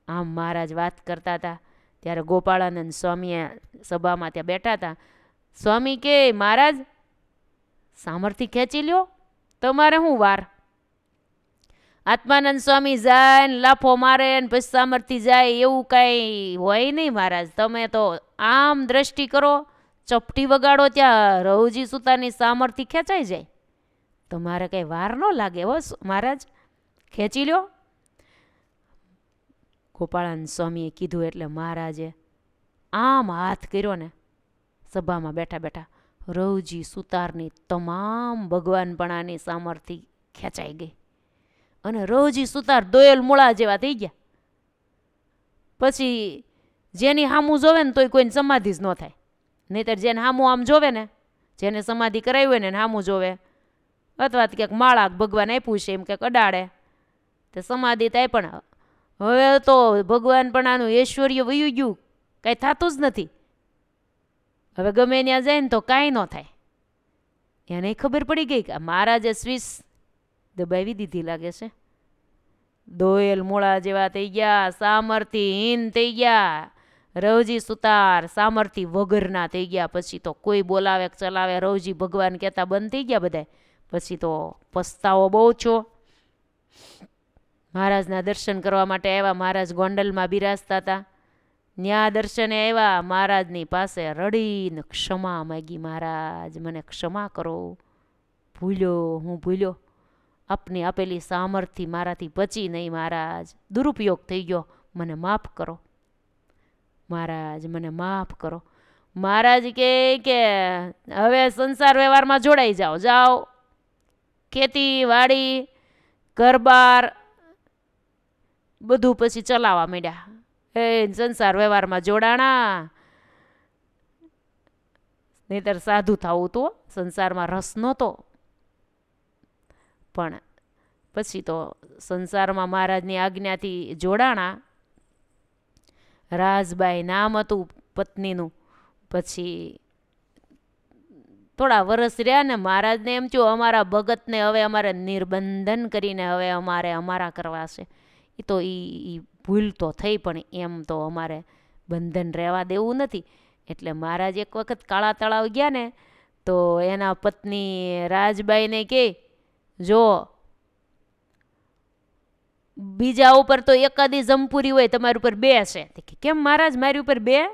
આમ મહારાજ વાત કરતા હતા ત્યારે ગોપાળાનંદ સ્વામીએ સભામાં ત્યાં બેઠા હતા. સ્વામી કે મહારાજ સામર્થ્ય ખેંચી લ્યો, તમારે શું વાર? આત્માનંદ સ્વામી જાય ને લાફો મારે ને પછી સામર્થ્ય જાય એવું કાંઈ હોય નહીં મહારાજ. તમે તો આમ દ્રષ્ટિ કરો, ચપટી વગાડો ત્યાં રવજી સુતાની સામર્થ્ય ખેંચાઈ જાય. તમારે કંઈ વાર ન લાગે હો મહારાજ, ખેંચી લ્યો. ગોપાળાનંદ સ્વામીએ કીધું એટલે મહારાજે આમ હાથ કર્યો ને સભામાં બેઠા બેઠા, રવજી સુતારની તમામ ભગવાનપણાની સામર્થ્ય ખેંચાઈ ગઈ, અને રવજી સુતાર દોયલ મૂળા જેવા થઈ ગયા. પછી જેની હામું જોવે ને તોય કોઈને સમાધિ જ ન થાય, નહીતર જેને હામું આમ જોવે ને, જેને સમાધિ કરાવી હોય ને હામું જોવે, અથવા ક્યાંક માળા ભગવાન આપ્યું છે એમ ક્યાંક અડાડે તે સમાધિ થાય. પણ હવે તો ભગવાનપણાનું ઐશ્વર્ય વયું ગયું, કાંઈ થતું જ નથી. હવે ગમે ત્યાં જાય ને તો કાંઈ ન થાય. એને ખબર પડી ગઈ કે મહારાજે સ્વિચ દબાવી દીધી લાગે છે. દોયલ મૂળા જેવા થઈ ગયા, સામર્થ્યહીન થઈ ગયા. રવજી સુતાર સામર્થ્ય વગરના થઈ ગયા. પછી તો કોઈ બોલાવે ચલાવે રવજી ભગવાન કહેતા બંધ થઈ ગયા બધા. પછી તો પસ્તાવો બહુ છો. મહારાજના દર્શન કરવા માટે આવ્યા. મહારાજ ગોંડલમાં બિરાજતા હતા. ન્યા દર્શને આવ્યા, મહારાજની પાસે રડીને ક્ષમા માગી, મહારાજ મને ક્ષમા કરો, ભૂલ્યો, હું ભૂલ્યો, આપની આપેલી સામર્થ્ય મારાથી બચી નહીં મહારાજ, દુરુપયોગ થઈ ગયો, મને માફ કરો મહારાજ, મને માફ કરો. મહારાજ કે હવે સંસાર વ્યવહારમાં જોડાઈ જાઓ, ખેતી વાડી ઘરબાર બધું પછી ચલાવવા માંડ્યા. સંસાર વ્યવહારમાં જોડાણા, નહીતર સાધુ થવું તો સંસારમાં રસ નહોતો. પણ પછી તો સંસારમાં મહારાજની આજ્ઞાથી જોડાણા. રાજબાઈ નામ હતું પત્નીનું. પછી થોડા વરસ રહ્યા ને મહારાજને એમ થયું અમારા ભગતને હવે અમારે નિર્બંધન કરીને હવે અમારે અમારા કરવા છે. એ તો એ ભૂલ તો થઈ, પણ એમ તો અમારે બંધન રહેવા દેવું નથી. એટલે મહારાજ એક વખત કાળા તળાવ ગયા ને તો એના પત્ની રાજબાઈને કહે, જો બીજા ઉપર તો એકાદી જમપુરી હોય, તમારી ઉપર 2 છે. કેમ મહારાજ મારી ઉપર 2?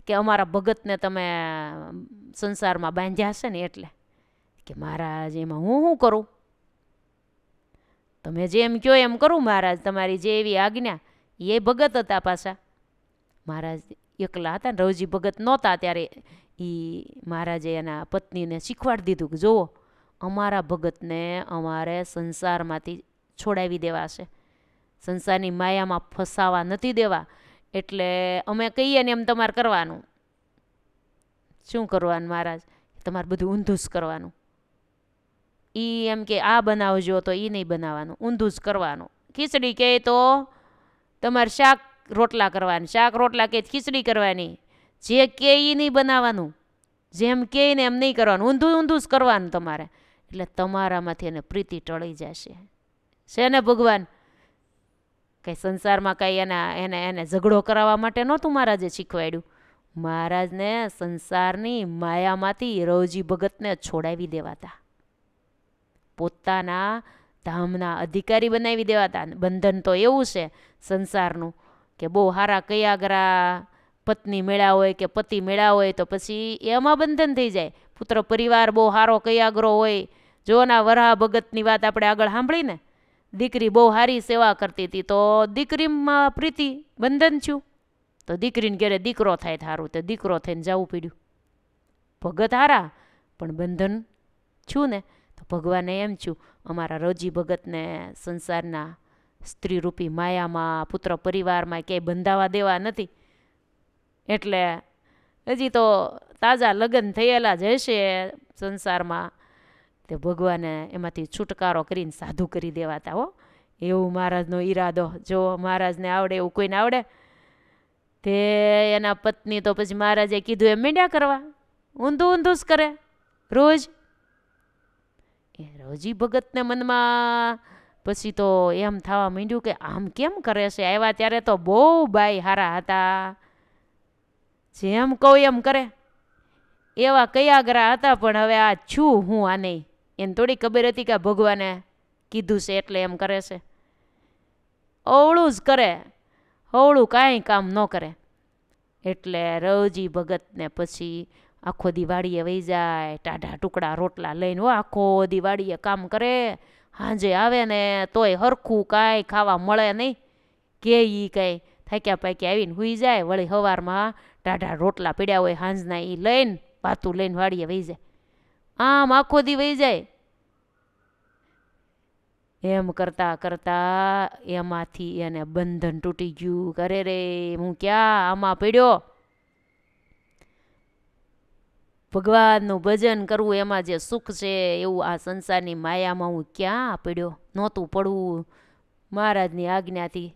કે અમારા ભગતને તમે સંસારમાં બાંધ્યા છે ને એટલે. કે મહારાજ એમાં હું શું કરું? તમે જેમ કહો એમ કરું મહારાજ, તમારી જે એવી આજ્ઞા. એ ભગત હતા પાછા, મહારાજ એકલા હતા ને, રવજી ભગત નહોતા ત્યારે એ મહારાજે એના પત્નીને શીખવાડી દીધું કે જુઓ, અમારા ભગતને અમારે સંસારમાંથી છોડાવી દેવા છે, સંસારની માયામાં ફસાવા નથી દેવા, એટલે અમે કહીએ ને એમ તમારે કરવાનું. શું કરવાનું મહારાજ? તમારે બધું ઊંધું જ કરવાનું. એ એમ કે આ બનાવજો તો એ નહીં બનાવવાનું, ઊંધું જ કરવાનું. ખીચડી કહે તો તમારે શાક રોટલા કરવાની, શાક રોટલા કહે ખીચડી કરવાની. જે કહે એ નહીં બનાવવાનું, જેમ કહે ને એમ નહીં કરવાનું, ઊંધું ઊંધું જ કરવાનું તમારે. એટલે તમારામાંથી એને પ્રીતિ ટળી જશે. છે ને ભગવાન કંઈ સંસારમાં કંઈ એને ઝઘડો કરાવવા માટે નહોતું મહારાજે શીખવાડ્યું. મહારાજને સંસારની માયામાંથી રવજી ભગતને છોડાવી દેવાતા, પોતાના ધામના અધિકારી બનાવી દેવાતા. બંધન તો એવું છે સંસારનું કે બહુ સારા કયાગરા પત્ની મેળા હોય કે પતિ મેળા હોય તો પછી એમાં બંધન થઈ જાય. પુત્ર પરિવાર બહુ સારો કયાગરો હોય. જોના વરાહ ભગતની વાત આપણે આગળ સાંભળી ને, દીકરી બહુ સારી સેવા કરતી હતી તો દીકરીમાં પ્રીતિ બંધન થયું, તો દીકરીને ઘેરે દીકરો થાય સારું તો દીકરો થઈને જવું પડ્યું. ભગત હારા પણ બંધન છું ને, તો ભગવાને એમ છું અમારા રવજી ભગતને સંસારના સ્ત્રીરૂપી માયામાં પુત્ર પરિવારમાં ક્યાંય બંધાવા દેવા નથી. એટલે હજી તો તાજા લગ્ન થયેલા જ હશે સંસારમાં, તે ભગવાને એમાંથી છુટકારો કરીને સાધુ કરી દેવાતા હો. એવું મહારાજનો ઈરાદો. જો મહારાજને આવડે એવું કોઈને આવડે? તે એના પત્ની તો પછી મહારાજે કીધું એમ મીંડ્યા કરવા, ઊંધું ઊંધું જ કરે રોજ. એ રવજી ભગતને મનમાં પછી તો એમ થવા માંડ્યું કે આમ કેમ કરે છે. આવ્યા ત્યારે તો બહુ બાઈ હારા હતા, જેમ કહું એમ કરે, એવા કયાગરા હતા. પણ હવે આ છું હું આને, એને થોડી ખબર હતી કે ભગવાને કીધું છે એટલે એમ કરે છે. અવળું જ કરે, અવળું કાંઈ કામ ન કરે. એટલે રવજી ભગતને પછી આખો દી વાડીએ વહી જાય, ટાઢા ટુકડા રોટલા લઈને આખો દી વાડીએ કામ કરે. સાંજે આવે ને તોય હરખું કાંઈ ખાવા મળે નહીં, કે એ કાંઈ થાક્યા પાક્યા આવીને સૂઈ જાય. વળી સવારમાં ટાઢા રોટલા પીડ્યા હોય સાંજના એ લઈને પાતું લઈને વાડીએ વહી જાય. આમ આખો દી વહી જાય. એમ કરતાં કરતાં એમાંથી એને બંધન તૂટી ગયું. કરે રે હું ક્યાં આમાં પડ્યો. ભગવાનનું ભજન કરવું એમાં જે સુખ છે એવું આ સંસારની માયામાં હું ક્યાં પડ્યો. નહોતું પડવું મહારાજની આજ્ઞાથી.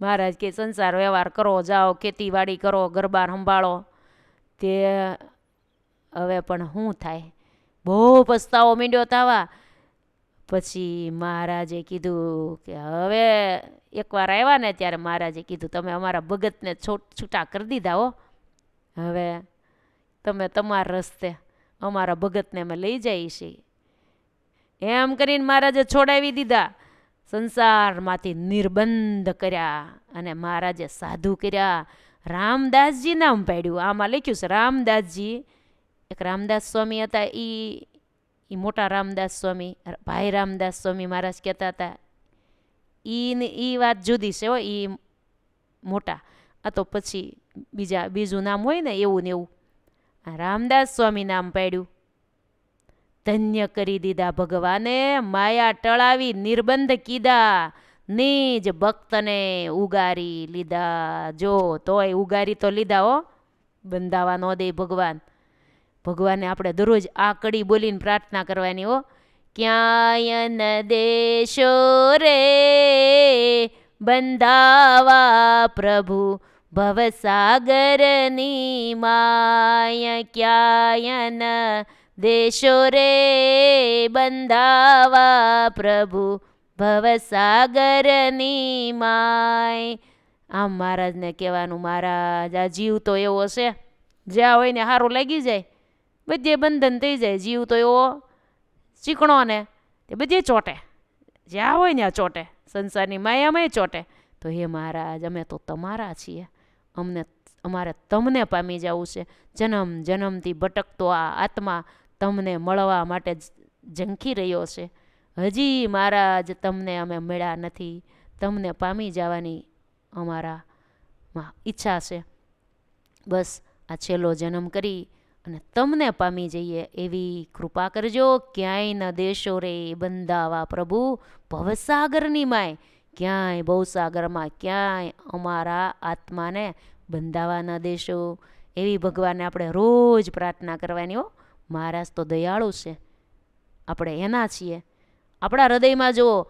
મહારાજ કે સંસાર વ્યવહાર કરો, જાઓ ખેતીવાડી કરો, ગરબા સંભાળો. તે હવે પણ શું થાય, બહુ પસ્તાવો માંડ્યો થવા. પછી મહારાજે કીધું કે હવે એકવાર આવ્યા ને ત્યારે મહારાજે કીધું તમે અમારા ભગતને છૂટા કરી દીધા હો, હવે તમે તમારા રસ્તે અમારા ભગતને અમે લઈ જઈએ છીએ. એમ કરીને મહારાજે છોડાવી દીધા, સંસારમાંથી નિર્બંધ કર્યા અને મહારાજે સાધુ કર્યા. રામદાસજી નામ પાડ્યું. આમાં લખ્યું છે રામદાસજી. એક રામદાસ સ્વામી હતા, એ મોટા રામદાસ સ્વામી, ભાઈ રામદાસ સ્વામી મહારાજ કહેતા હતા. એ વાત જુદી છે હો, એ મોટા. આ તો પછી બીજું નામ હોય ને એવું ને એવું. રામદાસ સ્વામી નામ પાડ્યું. ધન્ય કરી દીધા ભગવાને, માયા ટળાવી નિર્બંધ કીધા, નિજ ભક્તને ઉગારી લીધા. જો તોય ઉગારી તો લીધા હો, બંધાવા ન દે ભગવાન. ભગવાને આપણે દરરોજ આ કડી બોલીને પ્રાર્થના કરવાની હો. ક્યાંય ન દેશો રે બંધાવા પ્રભુ ભવસાગરની માય. ક્યાંય ન દેશો રે બંધાવા પ્રભુ ભવસાગરની માય. આમ મહારાજને કહેવાનું, મહારાજ આ જીવ તો એવો છે, જ્યાં હોય ને સારું લાગી જાય, બધે બંધન થઈ જાય. જીવ તો એવો ચીકણો ને તે બધે ચોટે, જ્યાં હોય ને આ ચોટે, સંસારની માયામાં ચોટે. તો હે મહારાજ અમે તો તમારા છીએ, અમારે તમને પામી જવું છે. જન્મ જન્મથી ભટકતો આ આત્મા તમને મળવા માટે ઝંખી રહ્યો છે. હજી મહારાજ તમને અમે મળ્યા નથી, તમને પામી જવાની અમારા ઈચ્છા છે બસ આ છેલ્લો જન્મ કરી અને તમને પામી જઈએ એવી કૃપા કરજો. ક્યાંય ન દેશો રે બંધાવા પ્રભુ ભવસાગરની માય, ક્યાંય ભવસાગરમાં ક્યાંય અમારા આત્માને બંધાવા ન દેશો. એવી ભગવાનને આપણે રોજ પ્રાર્થના કરવાની હો. મહારાજ તો દયાળુ છે, આપણે એના છીએ. આપણા હૃદયમાં જો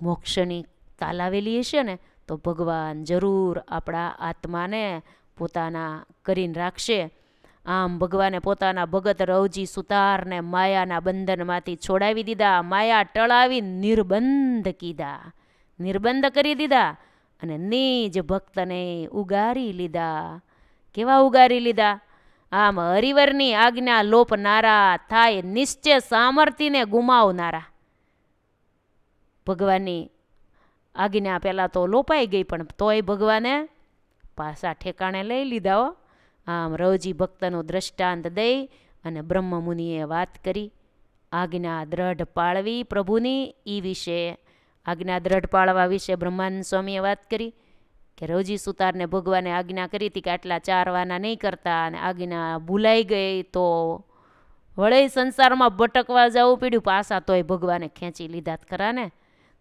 મોક્ષની તાલાવેલી હશે ને તો ભગવાન જરૂર આપણા આત્માને પોતાના કરીને રાખશે. આમ ભગવાને પોતાના ભગત રવજી સુતારને માયાના બંધનમાંથી છોડાવી દીધા, માયા ટળાવી નિર્બંધ કીધા, નિર્બંધ કરી દીધા અને નિજ ભક્તને ઉગારી લીધા. કેવા ઉગારી લીધા? આમ હરિવરની આજ્ઞા લોપનારા થાય નિશ્ચય સામર્થ્યને ગુમાવનારા. ભગવાનની આજ્ઞા પહેલાં તો લોપાઈ ગઈ પણ તોય ભગવાને પાછા ઠેકાણે લઈ લીધા હો. આમ રવજી ભક્તનું દ્રષ્ટાંત દઈ અને બ્રહ્મમુનિએ વાત કરી આજ્ઞા દ્રઢ પાળવી પ્રભુની. એ વિશે આજ્ઞા દ્રઢ પાળવા વિશે બ્રહ્માનંદ સ્વામીએ વાત કરી કે રવજી સુતારને ભગવાને આજ્ઞા કરી હતી કે આટલા 4 વાના નહીં કરતા, અને આજ્ઞા ભૂલાઈ ગઈ તો વળે સંસારમાં ભટકવા જવું પડ્યું પાછા, તોય ભગવાને ખેંચી લીધા જ ખરા ને.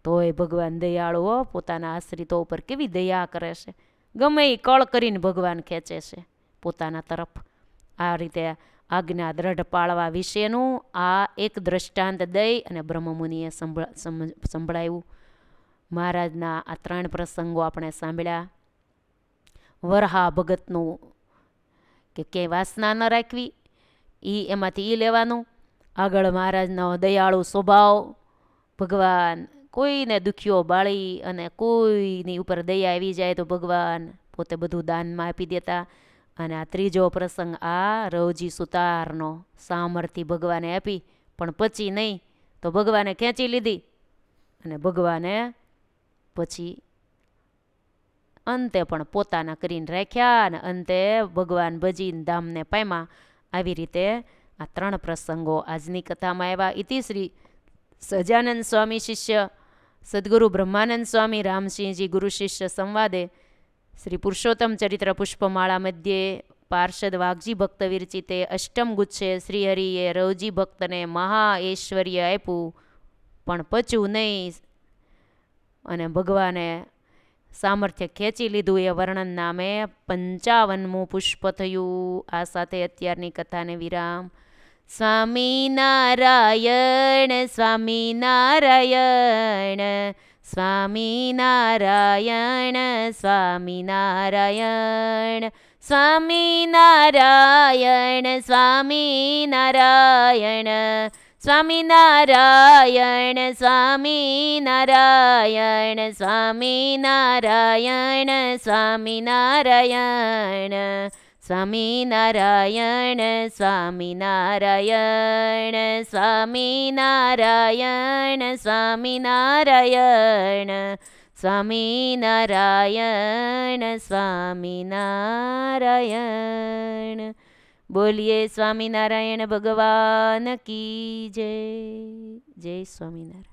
તોય ભગવાન દયાળુ પોતાના આશ્રિતો ઉપર કેવી દયા કરે છે. ગમે એ કળ કરીને ભગવાન ખેંચે છે પોતાના તરફ. આ રીતે આજ્ઞા દ્રઢ પાળવા વિશેનું આ એક દ્રષ્ટાંત દઈ અને બ્રહ્મમુનિએ સંભળાવ્યું. મહારાજના આ 3 પ્રસંગો આપણે સાંભળ્યા. વરહા ભગતનું કે ક્યાંય વાસના ન રાખવી, એમાંથી લેવાનું. આગળ મહારાજનો દયાળુ સ્વભાવ, ભગવાન કોઈને દુખ્યો બાળી અને કોઈની ઉપર દયા આવી જાય તો ભગવાન પોતે બધું દાનમાં આપી દેતા. અને આ 3જો પ્રસંગ આ રવજી સુતારનો સામર્થ્ય ભગવાને આપી પણ પચી નહીં તો ભગવાને ખેંચી લીધી અને ભગવાને પછી અંતે પણ પોતાના કરીને રાખ્યા અને અંતે ભગવાન ભજીને ધામને પામ્યા. આવી રીતે આ 3 પ્રસંગો આજની કથામાં આવ્યા. ઇતિ શ્રી સહજાનંદ સ્વામી શિષ્ય સદગુરુ બ્રહ્માનંદ સ્વામી રામસિંહજી ગુરુ શિષ્ય સંવાદે શ્રી પુરુષોત્તમ ચરિત્ર પુષ્પમાળા મધ્યે પાર્ષદ વાઘજી ભક્ત વિરચિતે અષ્ટમ ગુચ્છે શ્રીહરિએ રવજી ભક્તને મહા ઐશ્વર્ય આપ્યું પણ પચ્યું નહીં અને ભગવાને સામર્થ્ય ખેંચી લીધું એ વર્ણન નામે 55મું પુષ્પ થયું. આ સાથે અત્યારની કથાને વિરામ. સ્વામિનારાયણ સ્વામિનારાયણ સ્વામિનારાયણ સ્વામિનારાયણ સ્વામિનારાયણ સ્વામિનારાયણ સ્વામિનારાયણ સ્વામિનારાયણ સ્વામિનારાયણ સ્વામિનારાયણ સ્વામિનારાયણ સ્વામિનારાયણ સ્વામિનારાયણ સ્વામિનારાયણ સ્વામિનારાયણ સ્વામિનારાયણ. બોલીએ સ્વામિનારાયણ ભગવાન કી જય. જય સ્વામિનારાયણ.